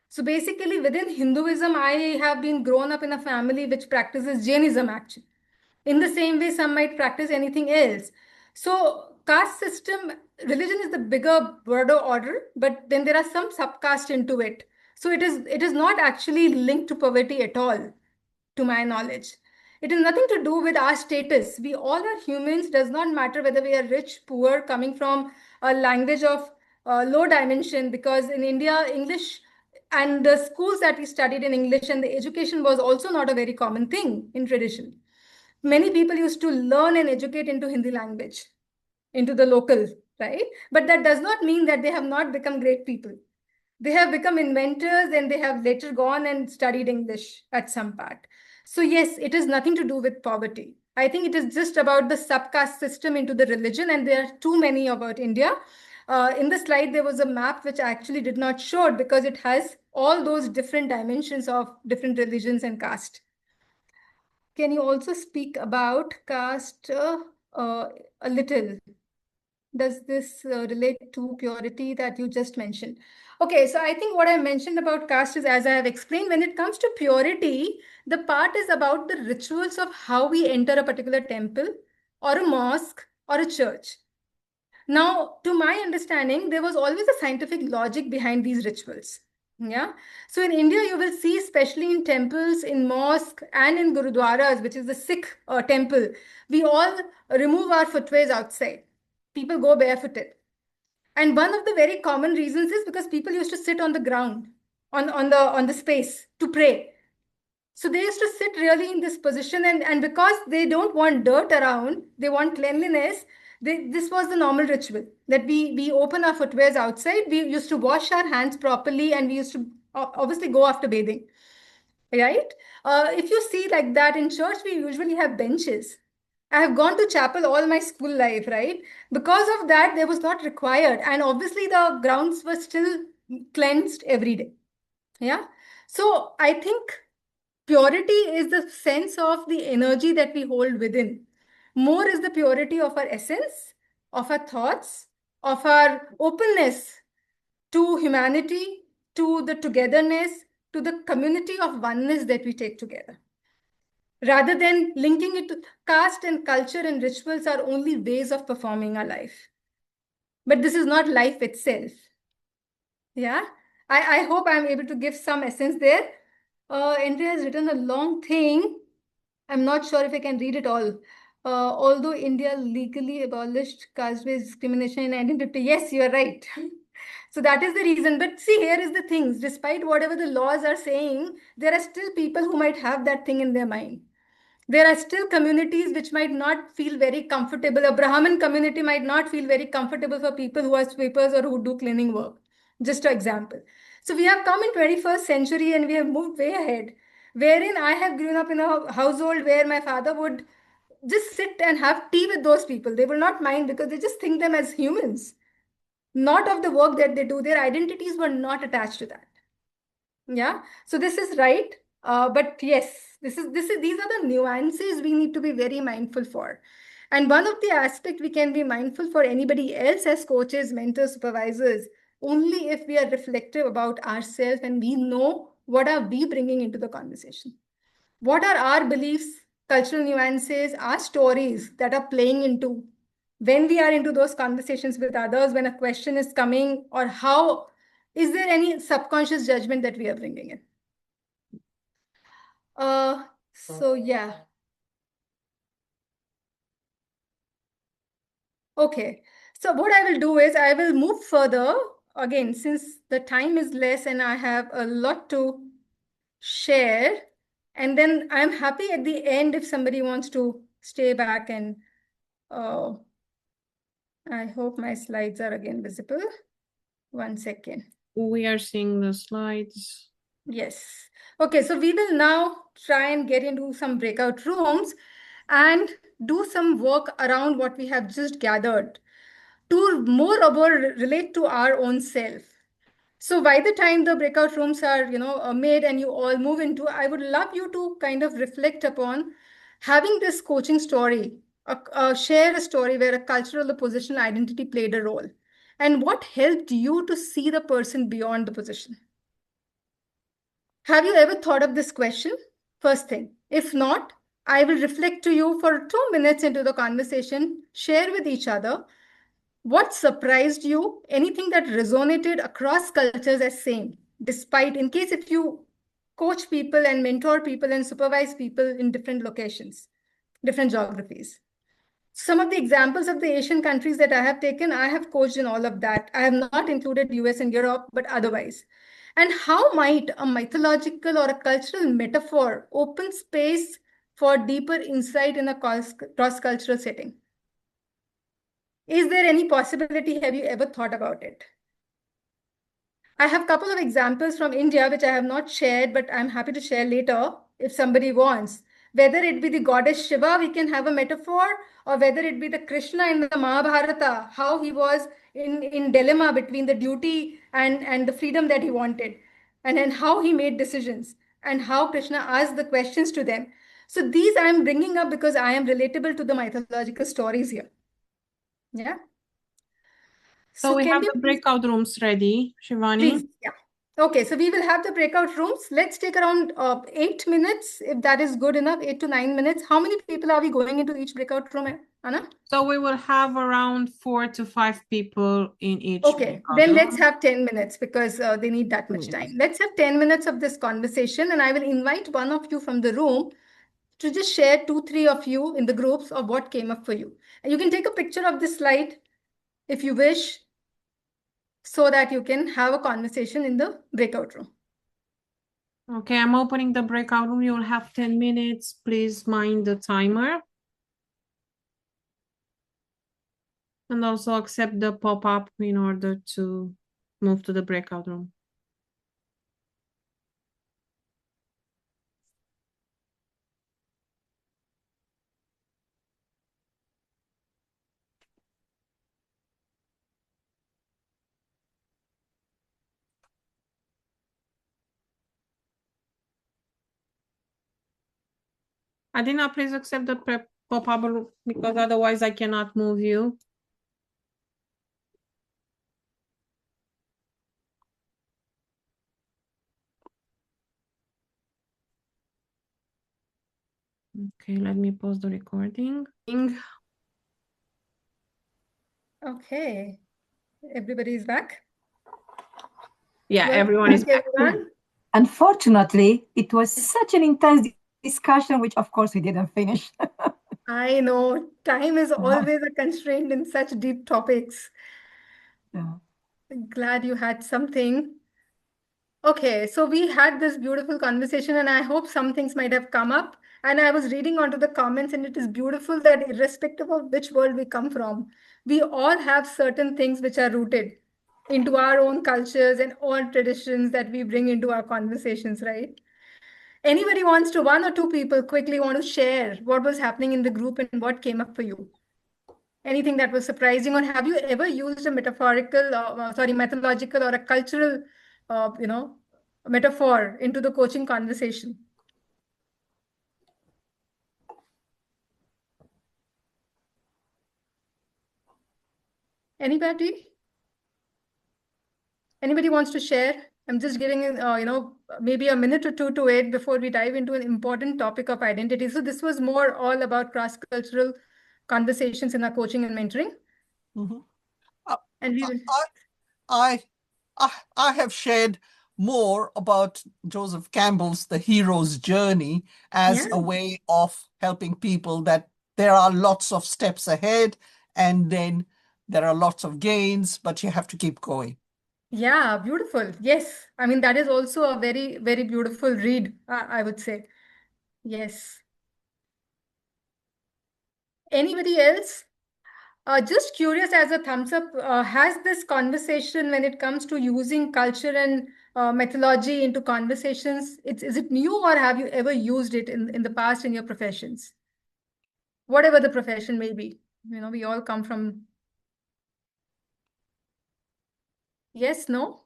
S3: So basically within Hinduism, I have been grown up in a family which practices Jainism actually. In the same way, some might practice anything else. So caste system, religion is the bigger, broader order, but then there are some subcaste into it. So it is not actually linked to poverty at all, to my knowledge. It has nothing to do with our status. We all are humans, does not matter whether we are rich, poor, coming from a language of low dimension, because in India, English and the schools that we studied in English and the education was also not a very common thing in tradition. Many people used to learn and educate into Hindi language, into the local, right? But that does not mean that they have not become great people. They have become inventors and they have later gone and studied English at some part. So yes, it is nothing to do with poverty. I think it is just about the subcaste system into the religion, and there are too many about India. In the slide, there was a map which I actually did not show because it has all those different dimensions of different religions and caste. Can you also speak about caste a little? Does this relate to purity that you just mentioned? Okay, so I think what I mentioned about caste is, as I have explained, when it comes to purity, the part is about the rituals of how we enter a particular temple or a mosque or a church. Now, to my understanding, there was always a scientific logic behind these rituals. Yeah. So in India, you will see, especially in temples, in mosque, and in gurudwaras, which is the Sikh temple, we all remove our footwears outside. People go barefooted. And one of the very common reasons is because people used to sit on the ground, on the space to pray. So they used to sit really in this position, and because they don't want dirt around, they want cleanliness. This was the normal ritual that we open our footwears outside. We used to wash our hands properly, and we used to obviously go after bathing. right? If you see like that in church, we usually have benches. I have gone to chapel all my school life, right? Because of that, there was not required. And obviously the grounds were still cleansed every day. Yeah. So I think purity is the sense of the energy that we hold within. More is the purity of our essence, of our thoughts, of our openness to humanity, to the togetherness, to the community of oneness that we take together. Rather than linking it to caste and culture and rituals are only ways of performing our life. But this is not life itself. Yeah, I hope I'm able to give some essence there. Andrea has written a long thing. I'm not sure if I can read it all. Although India legally abolished caste-based discrimination in 1950, yes, you're right. So that is the reason. But see, here is the things. Despite whatever the laws are saying, there are still people who might have that thing in their mind. There are still communities which might not feel very comfortable. A Brahmin community might not feel very comfortable for people who are sweepers or who do cleaning work. Just an example. So we have come in 21st century and we have moved way ahead. Wherein I have grown up in a household where my father would just sit and have tea with those people. They will not mind because they just think them as humans, not of the work that they do. Their identities were not attached to that. Yeah, so this is right. But yes, these are the nuances we need to be very mindful for. And one of the aspects we can be mindful for anybody else as coaches, mentors, supervisors, only if we are reflective about ourselves and we know what are we bringing into the conversation. What are our beliefs, cultural nuances, our stories that are playing into when we are into those conversations with others, when a question is coming, or how is there any subconscious judgment that we are bringing in? So yeah. Okay. So what I will do is I will move further. Again, since the time is less and I have a lot to share, and then I'm happy at the end if somebody wants to stay back and I hope my slides are again visible. 1 second.
S1: We are seeing the slides.
S3: Yes. Okay, so we will now try and get into some breakout rooms and do some work around what we have just gathered to more about relate to our own self. So by the time the breakout rooms are, made and you all move into, I would love you to kind of reflect upon having this coaching story, share a story where a cultural or positional identity played a role, and what helped you to see the person beyond the position. Have you ever thought of this question? First thing. If not, I will reflect to you for 2 minutes into the conversation, share with each other what surprised you, anything that resonated across cultures as same, despite, in case if you coach people and mentor people and supervise people in different locations, different geographies. Some of the examples of the Asian countries that I have taken, I have coached in all of that. I have not included US and Europe, but otherwise. And how might a mythological or a cultural metaphor open space for deeper insight in a cross-cultural setting? Is there any possibility? Have you ever thought about it? I have a couple of examples from India, which I have not shared, but I'm happy to share later if somebody wants. Whether it be the goddess Shiva, we can have a metaphor, or whether it be the Krishna in the Mahabharata, how he was in dilemma between the duty and the freedom that he wanted, and then how he made decisions, and how Krishna asked the questions to them. So these I'm bringing up because I am relatable to the mythological stories here. Yeah.
S1: So we
S3: can
S1: have the breakout rooms ready, Shivaani.
S3: Please, yeah. Okay, so we will have the breakout rooms. Let's take around 8 minutes, if that is good enough, 8 to 9 minutes. How many people are we going into each breakout room, Anna?
S1: So we will have around 4 to 5 people in each.
S3: Okay, then let's have 10 minutes because they need that much time. Let's have 10 minutes of this conversation, and I will invite one of you from the room to just share 2-3 of you in the groups of what came up for you. And you can take a picture of this slide if you wish, so that you can have a conversation in the breakout room.
S1: Okay, I'm opening the breakout room. You will have 10 minutes. Please mind the timer. And also accept the pop-up in order to move to the breakout room. Adina, please accept the pop-up because otherwise I cannot move you. Okay, let me pause the recording.
S3: Okay, everybody is back.
S1: Yeah,
S3: Well,
S1: everyone is back.
S3: everyone.
S6: Unfortunately, it was such an intense discussion, which of course we didn't finish.
S3: I know time is always a constraint in such deep topics.
S6: Yeah.
S3: Glad you had something. Okay, so we had this beautiful conversation, and I hope some things might have come up. And I was reading onto the comments, and it is beautiful that irrespective of which world we come from, we all have certain things which are rooted into our own cultures and all traditions that we bring into our conversations, right? Anybody wants to, one or two people quickly want to share what was happening in the group and what came up for you? Anything that was surprising, or have you ever used a metaphorical, mythological or a cultural, metaphor into the coaching conversation? Anybody? Anybody wants to share? I'm just giving, maybe a minute or two to wait before we dive into an important topic of identity. So this was more all about cross-cultural conversations in our coaching and mentoring.
S7: Mm-hmm.
S3: And we will...
S7: I have shared more about Joseph Campbell's The Hero's Journey as a way of helping people, that there are lots of steps ahead and then there are lots of gains, but you have to keep going.
S3: Yeah, beautiful. Yes. I mean, that is also a very, very beautiful read, I would say. Yes. Anybody else? Just curious, as a thumbs up, has this conversation when it comes to using culture and mythology into conversations, is it new, or have you ever used it in the past in your professions? Whatever the profession may be. We all come from... Yes, no?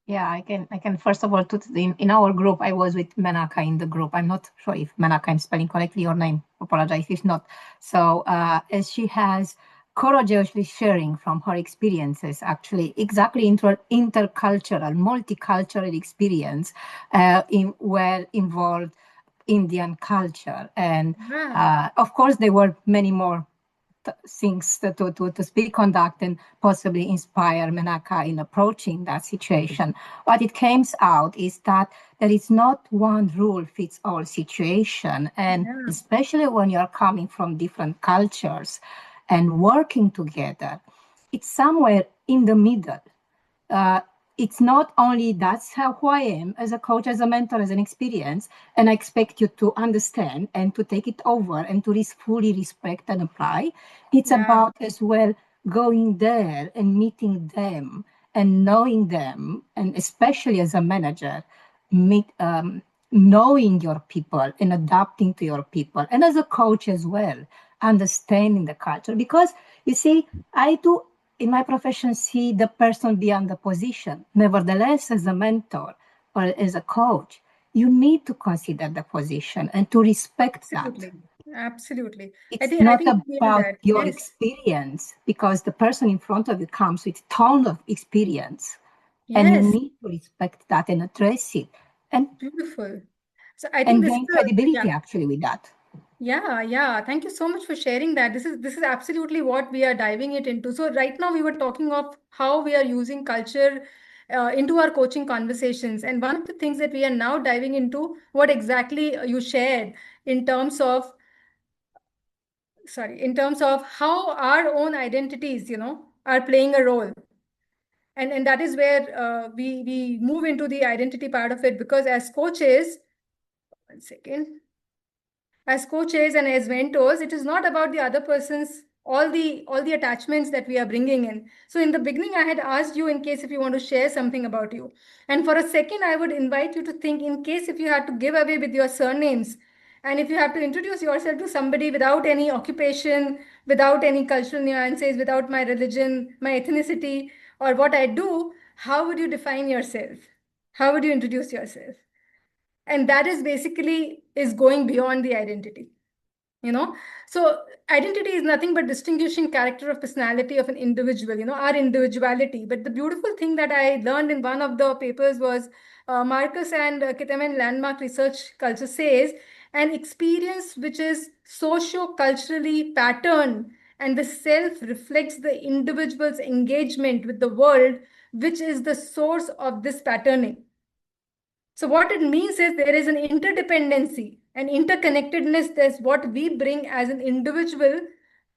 S6: Yeah, I can first of all, in our group, I was with Menaka in the group. I'm not sure if Menaka, I'm spelling correctly your name. Apologize if not. So as she has courageously sharing from her experiences, actually exactly intercultural, multicultural experience where involved Indian culture. And of course, there were many more things to speak on that and possibly inspire Menaka in approaching that situation. What it comes out is that there is not one rule fits all situation. And especially when you're coming from different cultures and working together, it's somewhere in the middle. It's not only that's who I am as a coach, as a mentor, as an experience, and I expect you to understand and to take it over and to fully respect and apply. It's about as well going there and meeting them and knowing them, and especially as a manager, knowing your people and adapting to your people, and as a coach as well, understanding the culture. Because you see, I do in my profession see the person beyond the position. Nevertheless, as a mentor or as a coach, you need to consider the position and to respect that.
S3: Absolutely.
S6: It's not about your experience, because the person in front of you comes with a ton of experience. And you need to respect that and address it. And
S3: beautiful. So I think
S6: gain credibility actually with that.
S3: Yeah. Thank you so much for sharing that. This is absolutely what we are diving it into. So right now we were talking of how we are using culture into our coaching conversations. And one of the things that we are now diving into, what exactly you shared in terms of how our own identities, are playing a role. And that is where we move into the identity part of it, because as coaches, one second. As coaches and as mentors, it is not about the other person's all the attachments that we are bringing in. So in the beginning, I had asked you in case if you want to share something about you. And for a second, I would invite you to think, in case if you had to give away with your surnames, and if you have to introduce yourself to somebody without any occupation, without any cultural nuances, without my religion, my ethnicity, or what I do, how would you define yourself? How would you introduce yourself? And that is basically is going beyond the identity. So identity is nothing but distinguishing character of personality of an individual, our individuality. But the beautiful thing that I learned in one of the papers was Marcus and Kitteman landmark research culture says an experience which is socio-culturally patterned and the self reflects the individual's engagement with the world, which is the source of this patterning. So what it means is there is an interdependency and interconnectedness. That's what we bring as an individual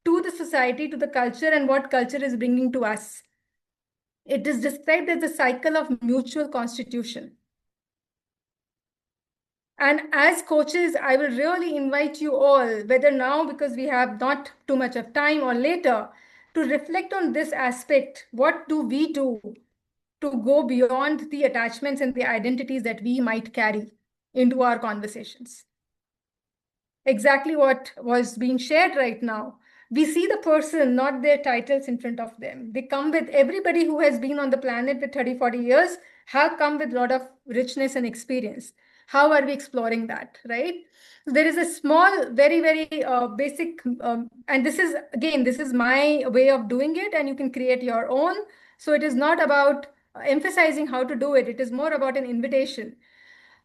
S3: to the society, to the culture, and what culture is bringing to us. It is described as a cycle of mutual constitution. And as coaches, I will really invite you all, whether now because we have not too much of time or later, to reflect on this aspect. What do we do to go beyond the attachments and the identities that we might carry into our conversations? Exactly what was being shared right now. We see the person, not their titles in front of them. They come with everybody who has been on the planet with 30, 40 years have come with a lot of richness and experience. How are we exploring that, right? There is a small, very, very basic, and this is my way of doing it, and you can create your own. So it is not about emphasizing how to do it. It is more about an invitation.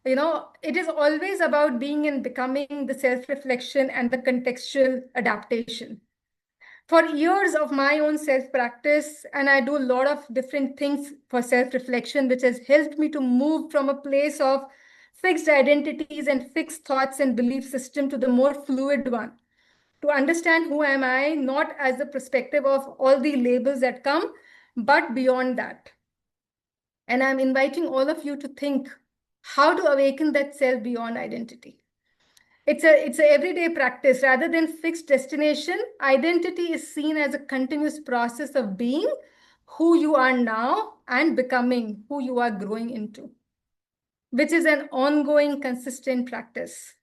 S3: It is always about being and becoming the self-reflection and the contextual adaptation. For years of my own self-practice, and I do a lot of different things for self-reflection, which has helped me to move from a place of fixed identities and fixed thoughts and belief system to the more fluid one. To understand who am I, not as the perspective of all the labels that come, but beyond that. And I'm inviting all of you to think how to awaken that self beyond identity. It's a everyday practice rather than fixed destination. Identity is seen as a continuous process of being who you are now and becoming who you are growing into, which is an ongoing, consistent practice.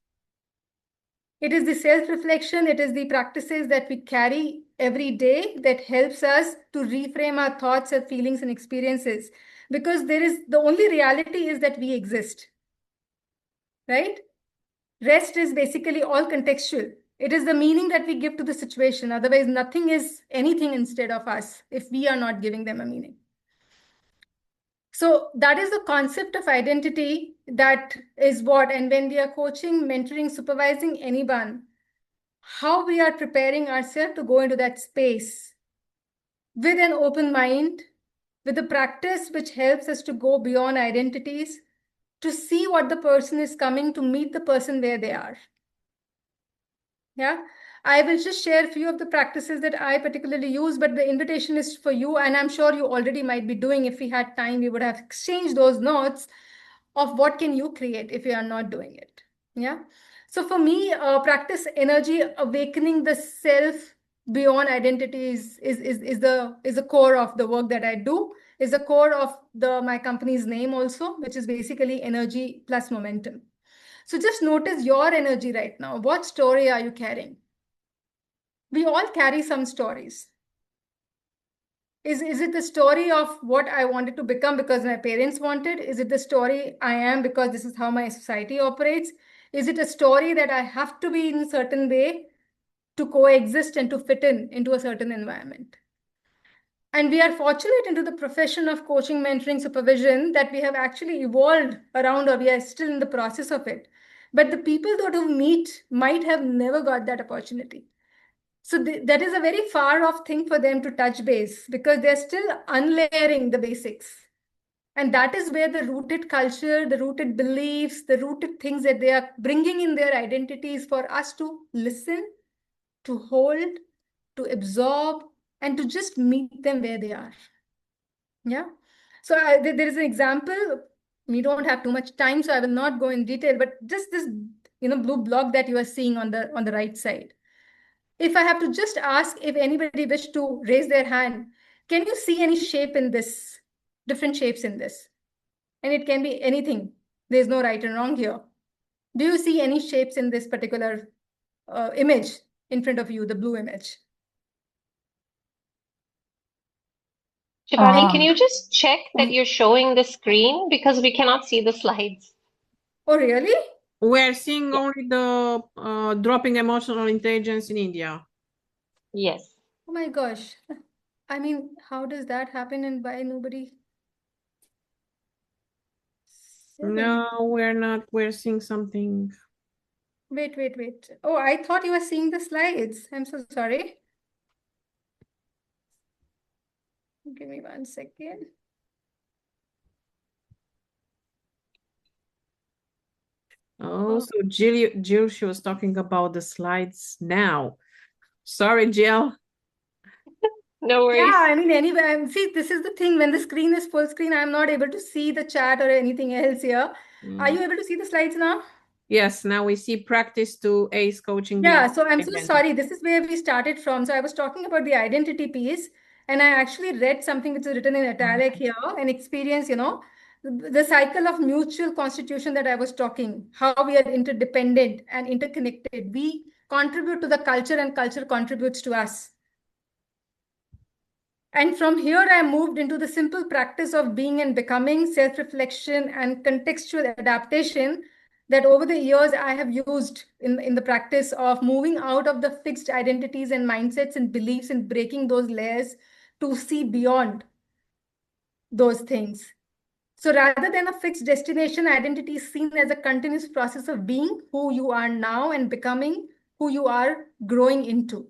S3: It is the self-reflection, it is the practices that we carry every day that helps us to reframe our thoughts and feelings and experiences, because the only reality is that we exist, right? Rest is basically all contextual. It is the meaning that we give to the situation. Otherwise, nothing is anything instead of us if we are not giving them a meaning. So that is the concept of identity. That is what, and when we are coaching, mentoring, supervising anyone, how we are preparing ourselves to go into that space with an open mind, with a practice which helps us to go beyond identities, to see what the person is coming, to meet the person where they are. Yeah, I will just share a few of the practices that I particularly use, but the invitation is for you, and I'm sure you already might be doing. If we had time, we would have exchanged those notes of what can you create if you are not doing it. Yeah. So for me, practice energy, awakening the self beyond identities is the core of the work that I do, is the core of my company's name also, which is basically energy plus momentum. So just notice your energy right now. What story are you carrying? We all carry some stories. Is it the story of what I wanted to become because my parents wanted? Is it the story I am because this is how my society operates? Is it a story that I have to be in a certain way to coexist and to fit into a certain environment? And we are fortunate into the profession of coaching, mentoring, supervision that we have actually evolved around, or we are still in the process of it. But the people that we meet might have never got that opportunity. So that is a very far off thing for them to touch base, because they're still unlayering the basics. And that is where the rooted culture, the rooted beliefs, the rooted things that they are bringing in their identities for us to listen, to hold, to absorb, and to just meet them where they are. Yeah. So there is an example. We don't have too much time, so I will not go in detail, but just this, blue block that you are seeing on the right side. If I have to just ask if anybody wish to raise their hand, can you see any shape in this, different shapes in this? And it can be anything. There's no right and wrong here. Do you see any shapes in this particular image in front of you, the blue image?
S8: Shivaani, can you just check that you're showing the screen, because we cannot see the slides?
S3: Oh, really?
S1: We're seeing only the dropping emotional intelligence in India.
S8: Yes.
S3: Oh my gosh. I mean, how does that happen and why nobody? 7.
S1: No, we're not. We're seeing something.
S3: Wait. Oh, I thought you were seeing the slides. I'm so sorry. Give me 1 second.
S1: Oh, so Jill, she was talking about the slides now. Sorry, Jill.
S8: No worries.
S3: Yeah, I mean, anyway, see, this is the thing. When the screen is full screen, I'm not able to see the chat or anything else here. Are you able to see the slides now?
S1: Yes, now we see practice to ACE coaching.
S3: Yeah,
S1: Beyond
S3: so I'm so
S1: Identity.
S3: sorry. This is where we started from. So I was talking about the identity piece, and I actually read something which is written in italic here, an experience, the cycle of mutual constitution that I was talking, how we are interdependent and interconnected. We contribute to the culture and culture contributes to us. And from here, I moved into the simple practice of being and becoming, self-reflection and contextual adaptation that over the years I have used in the practice of moving out of the fixed identities and mindsets and beliefs and breaking those layers to see beyond those things. So rather than a fixed destination, identity is seen as a continuous process of being who you are now and becoming who you are growing into.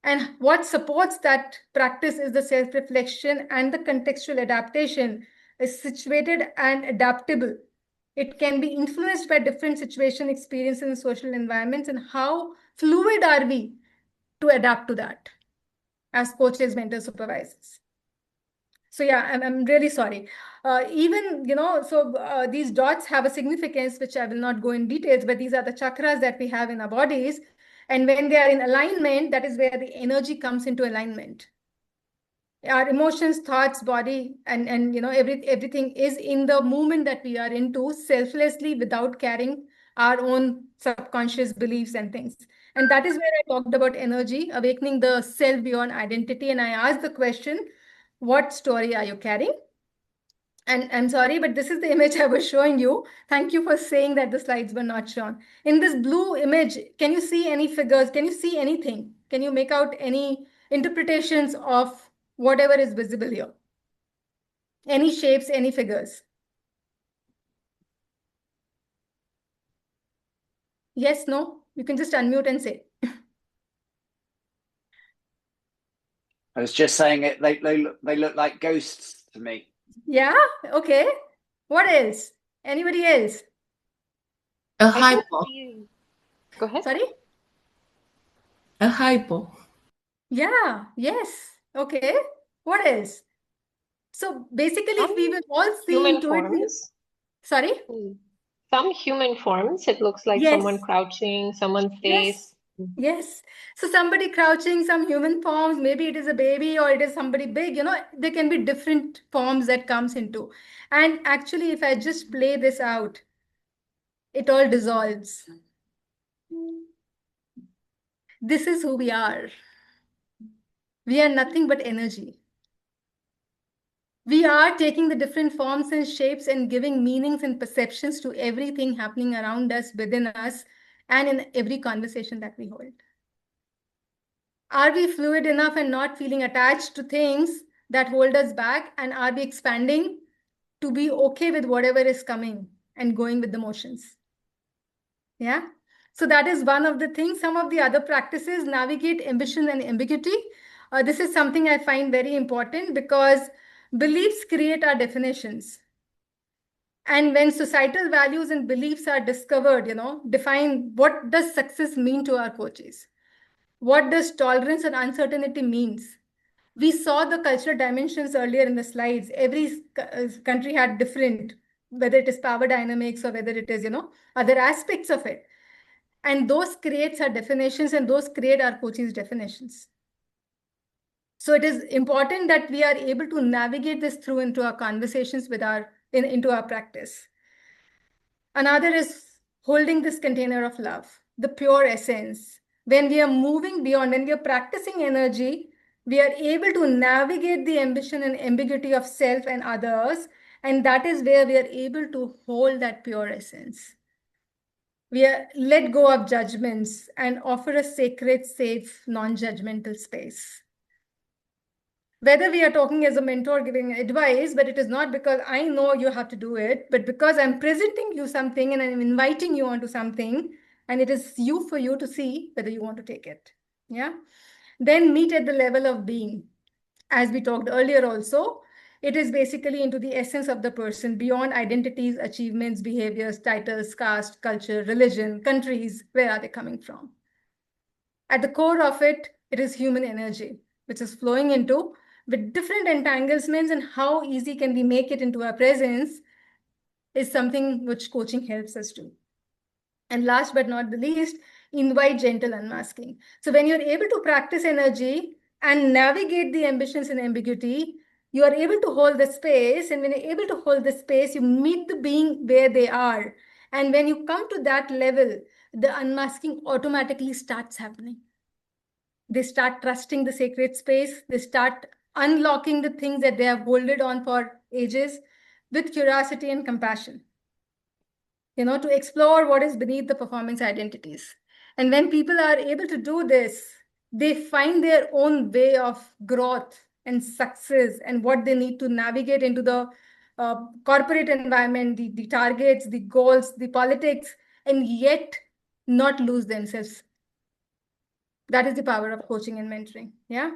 S3: And what supports that practice is the self-reflection and the contextual adaptation is situated and adaptable. It can be influenced by different situation, experiences, and social environments, and how fluid are we to adapt to that as coaches, mentors, supervisors. So yeah, I'm really sorry. These dots have a significance, which I will not go in details, but these are the chakras that we have in our bodies. And when they are in alignment, that is where the energy comes into alignment. Our emotions, thoughts, body, and everything is in the movement that we are into selflessly without carrying our own subconscious beliefs and things. And that is where I talked about energy, awakening the self beyond identity. And I asked the question, what story are you carrying? And I'm sorry, but this is the image I was showing you. Thank you for saying that the slides were not shown. In this blue image, can you see any figures? Can you see anything? Can you make out any interpretations of whatever is visible here? Any shapes, any figures? Yes, no? You can just unmute and say.
S4: I was just saying it. They look like ghosts to me.
S3: Yeah. Okay. What else? Anybody else?
S8: A hypo. Go ahead.
S3: Sorry.
S8: A hypo.
S3: Yeah. Yes. Okay. What else? So basically, if we will all see
S8: Human
S3: intuitively.
S8: forms.
S3: Sorry.
S8: Some human forms. It looks like
S3: Yes.
S8: someone crouching, someone's face.
S3: Yes. So somebody crouching, some human forms, maybe it is a baby or it is somebody big, there can be different forms that comes into. And actually, if I just play this out, it all dissolves. This is who we are. We are nothing but energy. We are taking the different forms and shapes and giving meanings and perceptions to everything happening around us, within us, and in every conversation that we hold. Are we fluid enough and not feeling attached to things that hold us back? And are we expanding to be okay with whatever is coming and going with the motions? Yeah. So that is one of the things. Some of the other practices navigate ambition and ambiguity. This is something I find very important because beliefs create our definitions. And when societal values and beliefs are discovered, define what does success mean to our coaches? What does tolerance and uncertainty means? We saw the cultural dimensions earlier in the slides. Every country had different, whether it is power dynamics or whether it is, other aspects of it. And those creates our definitions and those create our coaches' definitions. So it is important that we are able to navigate this through into our conversations into our practice. Another is holding this container of love, the pure essence. When we are moving beyond, when we are practicing energy, we are able to navigate the ambition and ambiguity of self and others And that is where we are able to hold that pure essence. We are let go of judgments and offer a sacred, safe, non-judgmental space. Whether we are talking as a mentor giving advice, but it is not because I know you have to do it, but because I'm presenting you something and I'm inviting you onto something, and it is you for you to see whether you want to take it. Yeah. Then meet at the level of being. As we talked earlier also, it is basically into the essence of the person, beyond identities, achievements, behaviors, titles, caste, culture, religion, countries, where are they coming from? At the core of it, it is human energy, which is flowing into with different entanglements, and how easy can we make it into our presence is something which coaching helps us do. And last but not the least, invite gentle unmasking. So when you're able to practice energy and navigate the ambitions and ambiguity, you are able to hold the space. And when you're able to hold the space, you meet the being where they are. And when you come to that level, the unmasking automatically starts happening. They start trusting the sacred space. They start unlocking the things that they have holded on for ages with curiosity and compassion, to explore what is beneath the performance identities. And when people are able to do this, they find their own way of growth and success and what they need to navigate into the corporate environment, the targets, the goals, the politics, and yet not lose themselves. That is the power of coaching and mentoring. Yeah.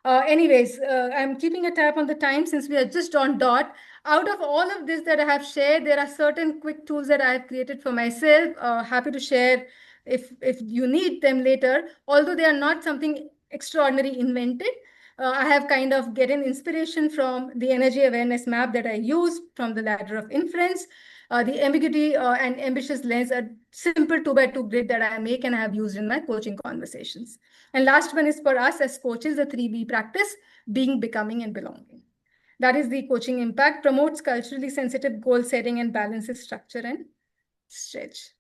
S3: Anyways, I'm keeping a tab on the time since we are just on dot. Out of all of this that I have shared, there are certain quick tools that I have created for myself. Happy to share if you need them later. Although they are not something extraordinary invented, I have kind of getting inspiration from the energy awareness map that I use from the ladder of inference. The ambiguity and ambitious lens, a simple 2x2 grid that I make and I have used in my coaching conversations. And last one is for us as coaches, the 3B practice, being, becoming, and belonging. That is the coaching impact, promotes culturally sensitive goal setting and balances structure and stretch.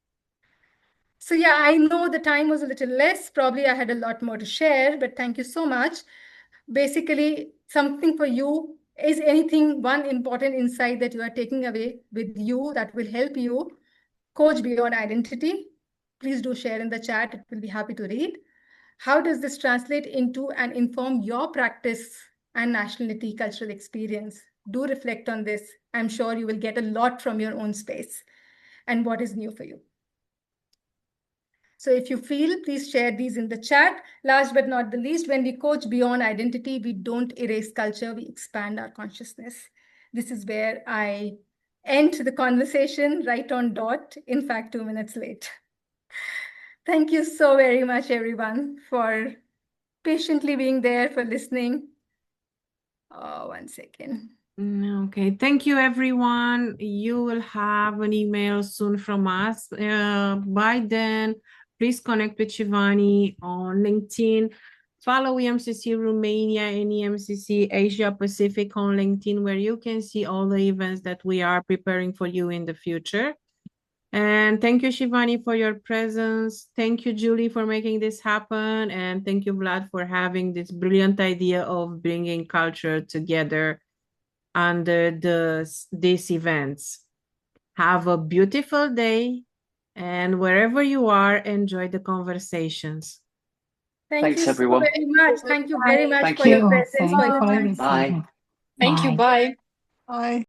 S3: So yeah, I know the time was a little less. Probably I had a lot more to share, but thank you so much. Basically, something for you. Is anything, one important insight that you are taking away with you that will help you coach beyond identity? Please do share in the chat. It will be happy to read. How does this translate into and inform your practice and nationality cultural experience? Do reflect on this. I'm sure you will get a lot from your own space and what is new for you. So if you feel, please share these in the chat. Last but not the least, when we coach beyond identity, we don't erase culture, we expand our consciousness. This is where I end the conversation right on dot, in fact, 2 minutes late. Thank you so very much, everyone, for patiently being there, for listening. Oh, 1 second.
S1: Okay, thank you, everyone. You will have an email soon from us. By then, please connect with Shivaani on LinkedIn. Follow EMCC Romania and EMCC Asia Pacific on LinkedIn, where you can see all the events that we are preparing for you in the future. And thank you, Shivaani, for your presence. Thank you, Julie, for making this happen. And thank you, Vlad, for having this brilliant idea of bringing culture together under these events. Have a beautiful day, and wherever you are, enjoy the conversations.
S4: Thanks,
S3: you
S4: everyone.
S3: so very much. Thank you very much
S4: Thank
S3: for
S4: you.
S3: your presence.
S6: Thank you for
S3: your time.
S6: everything.
S4: Bye.
S8: Thank you. Bye.
S7: Bye.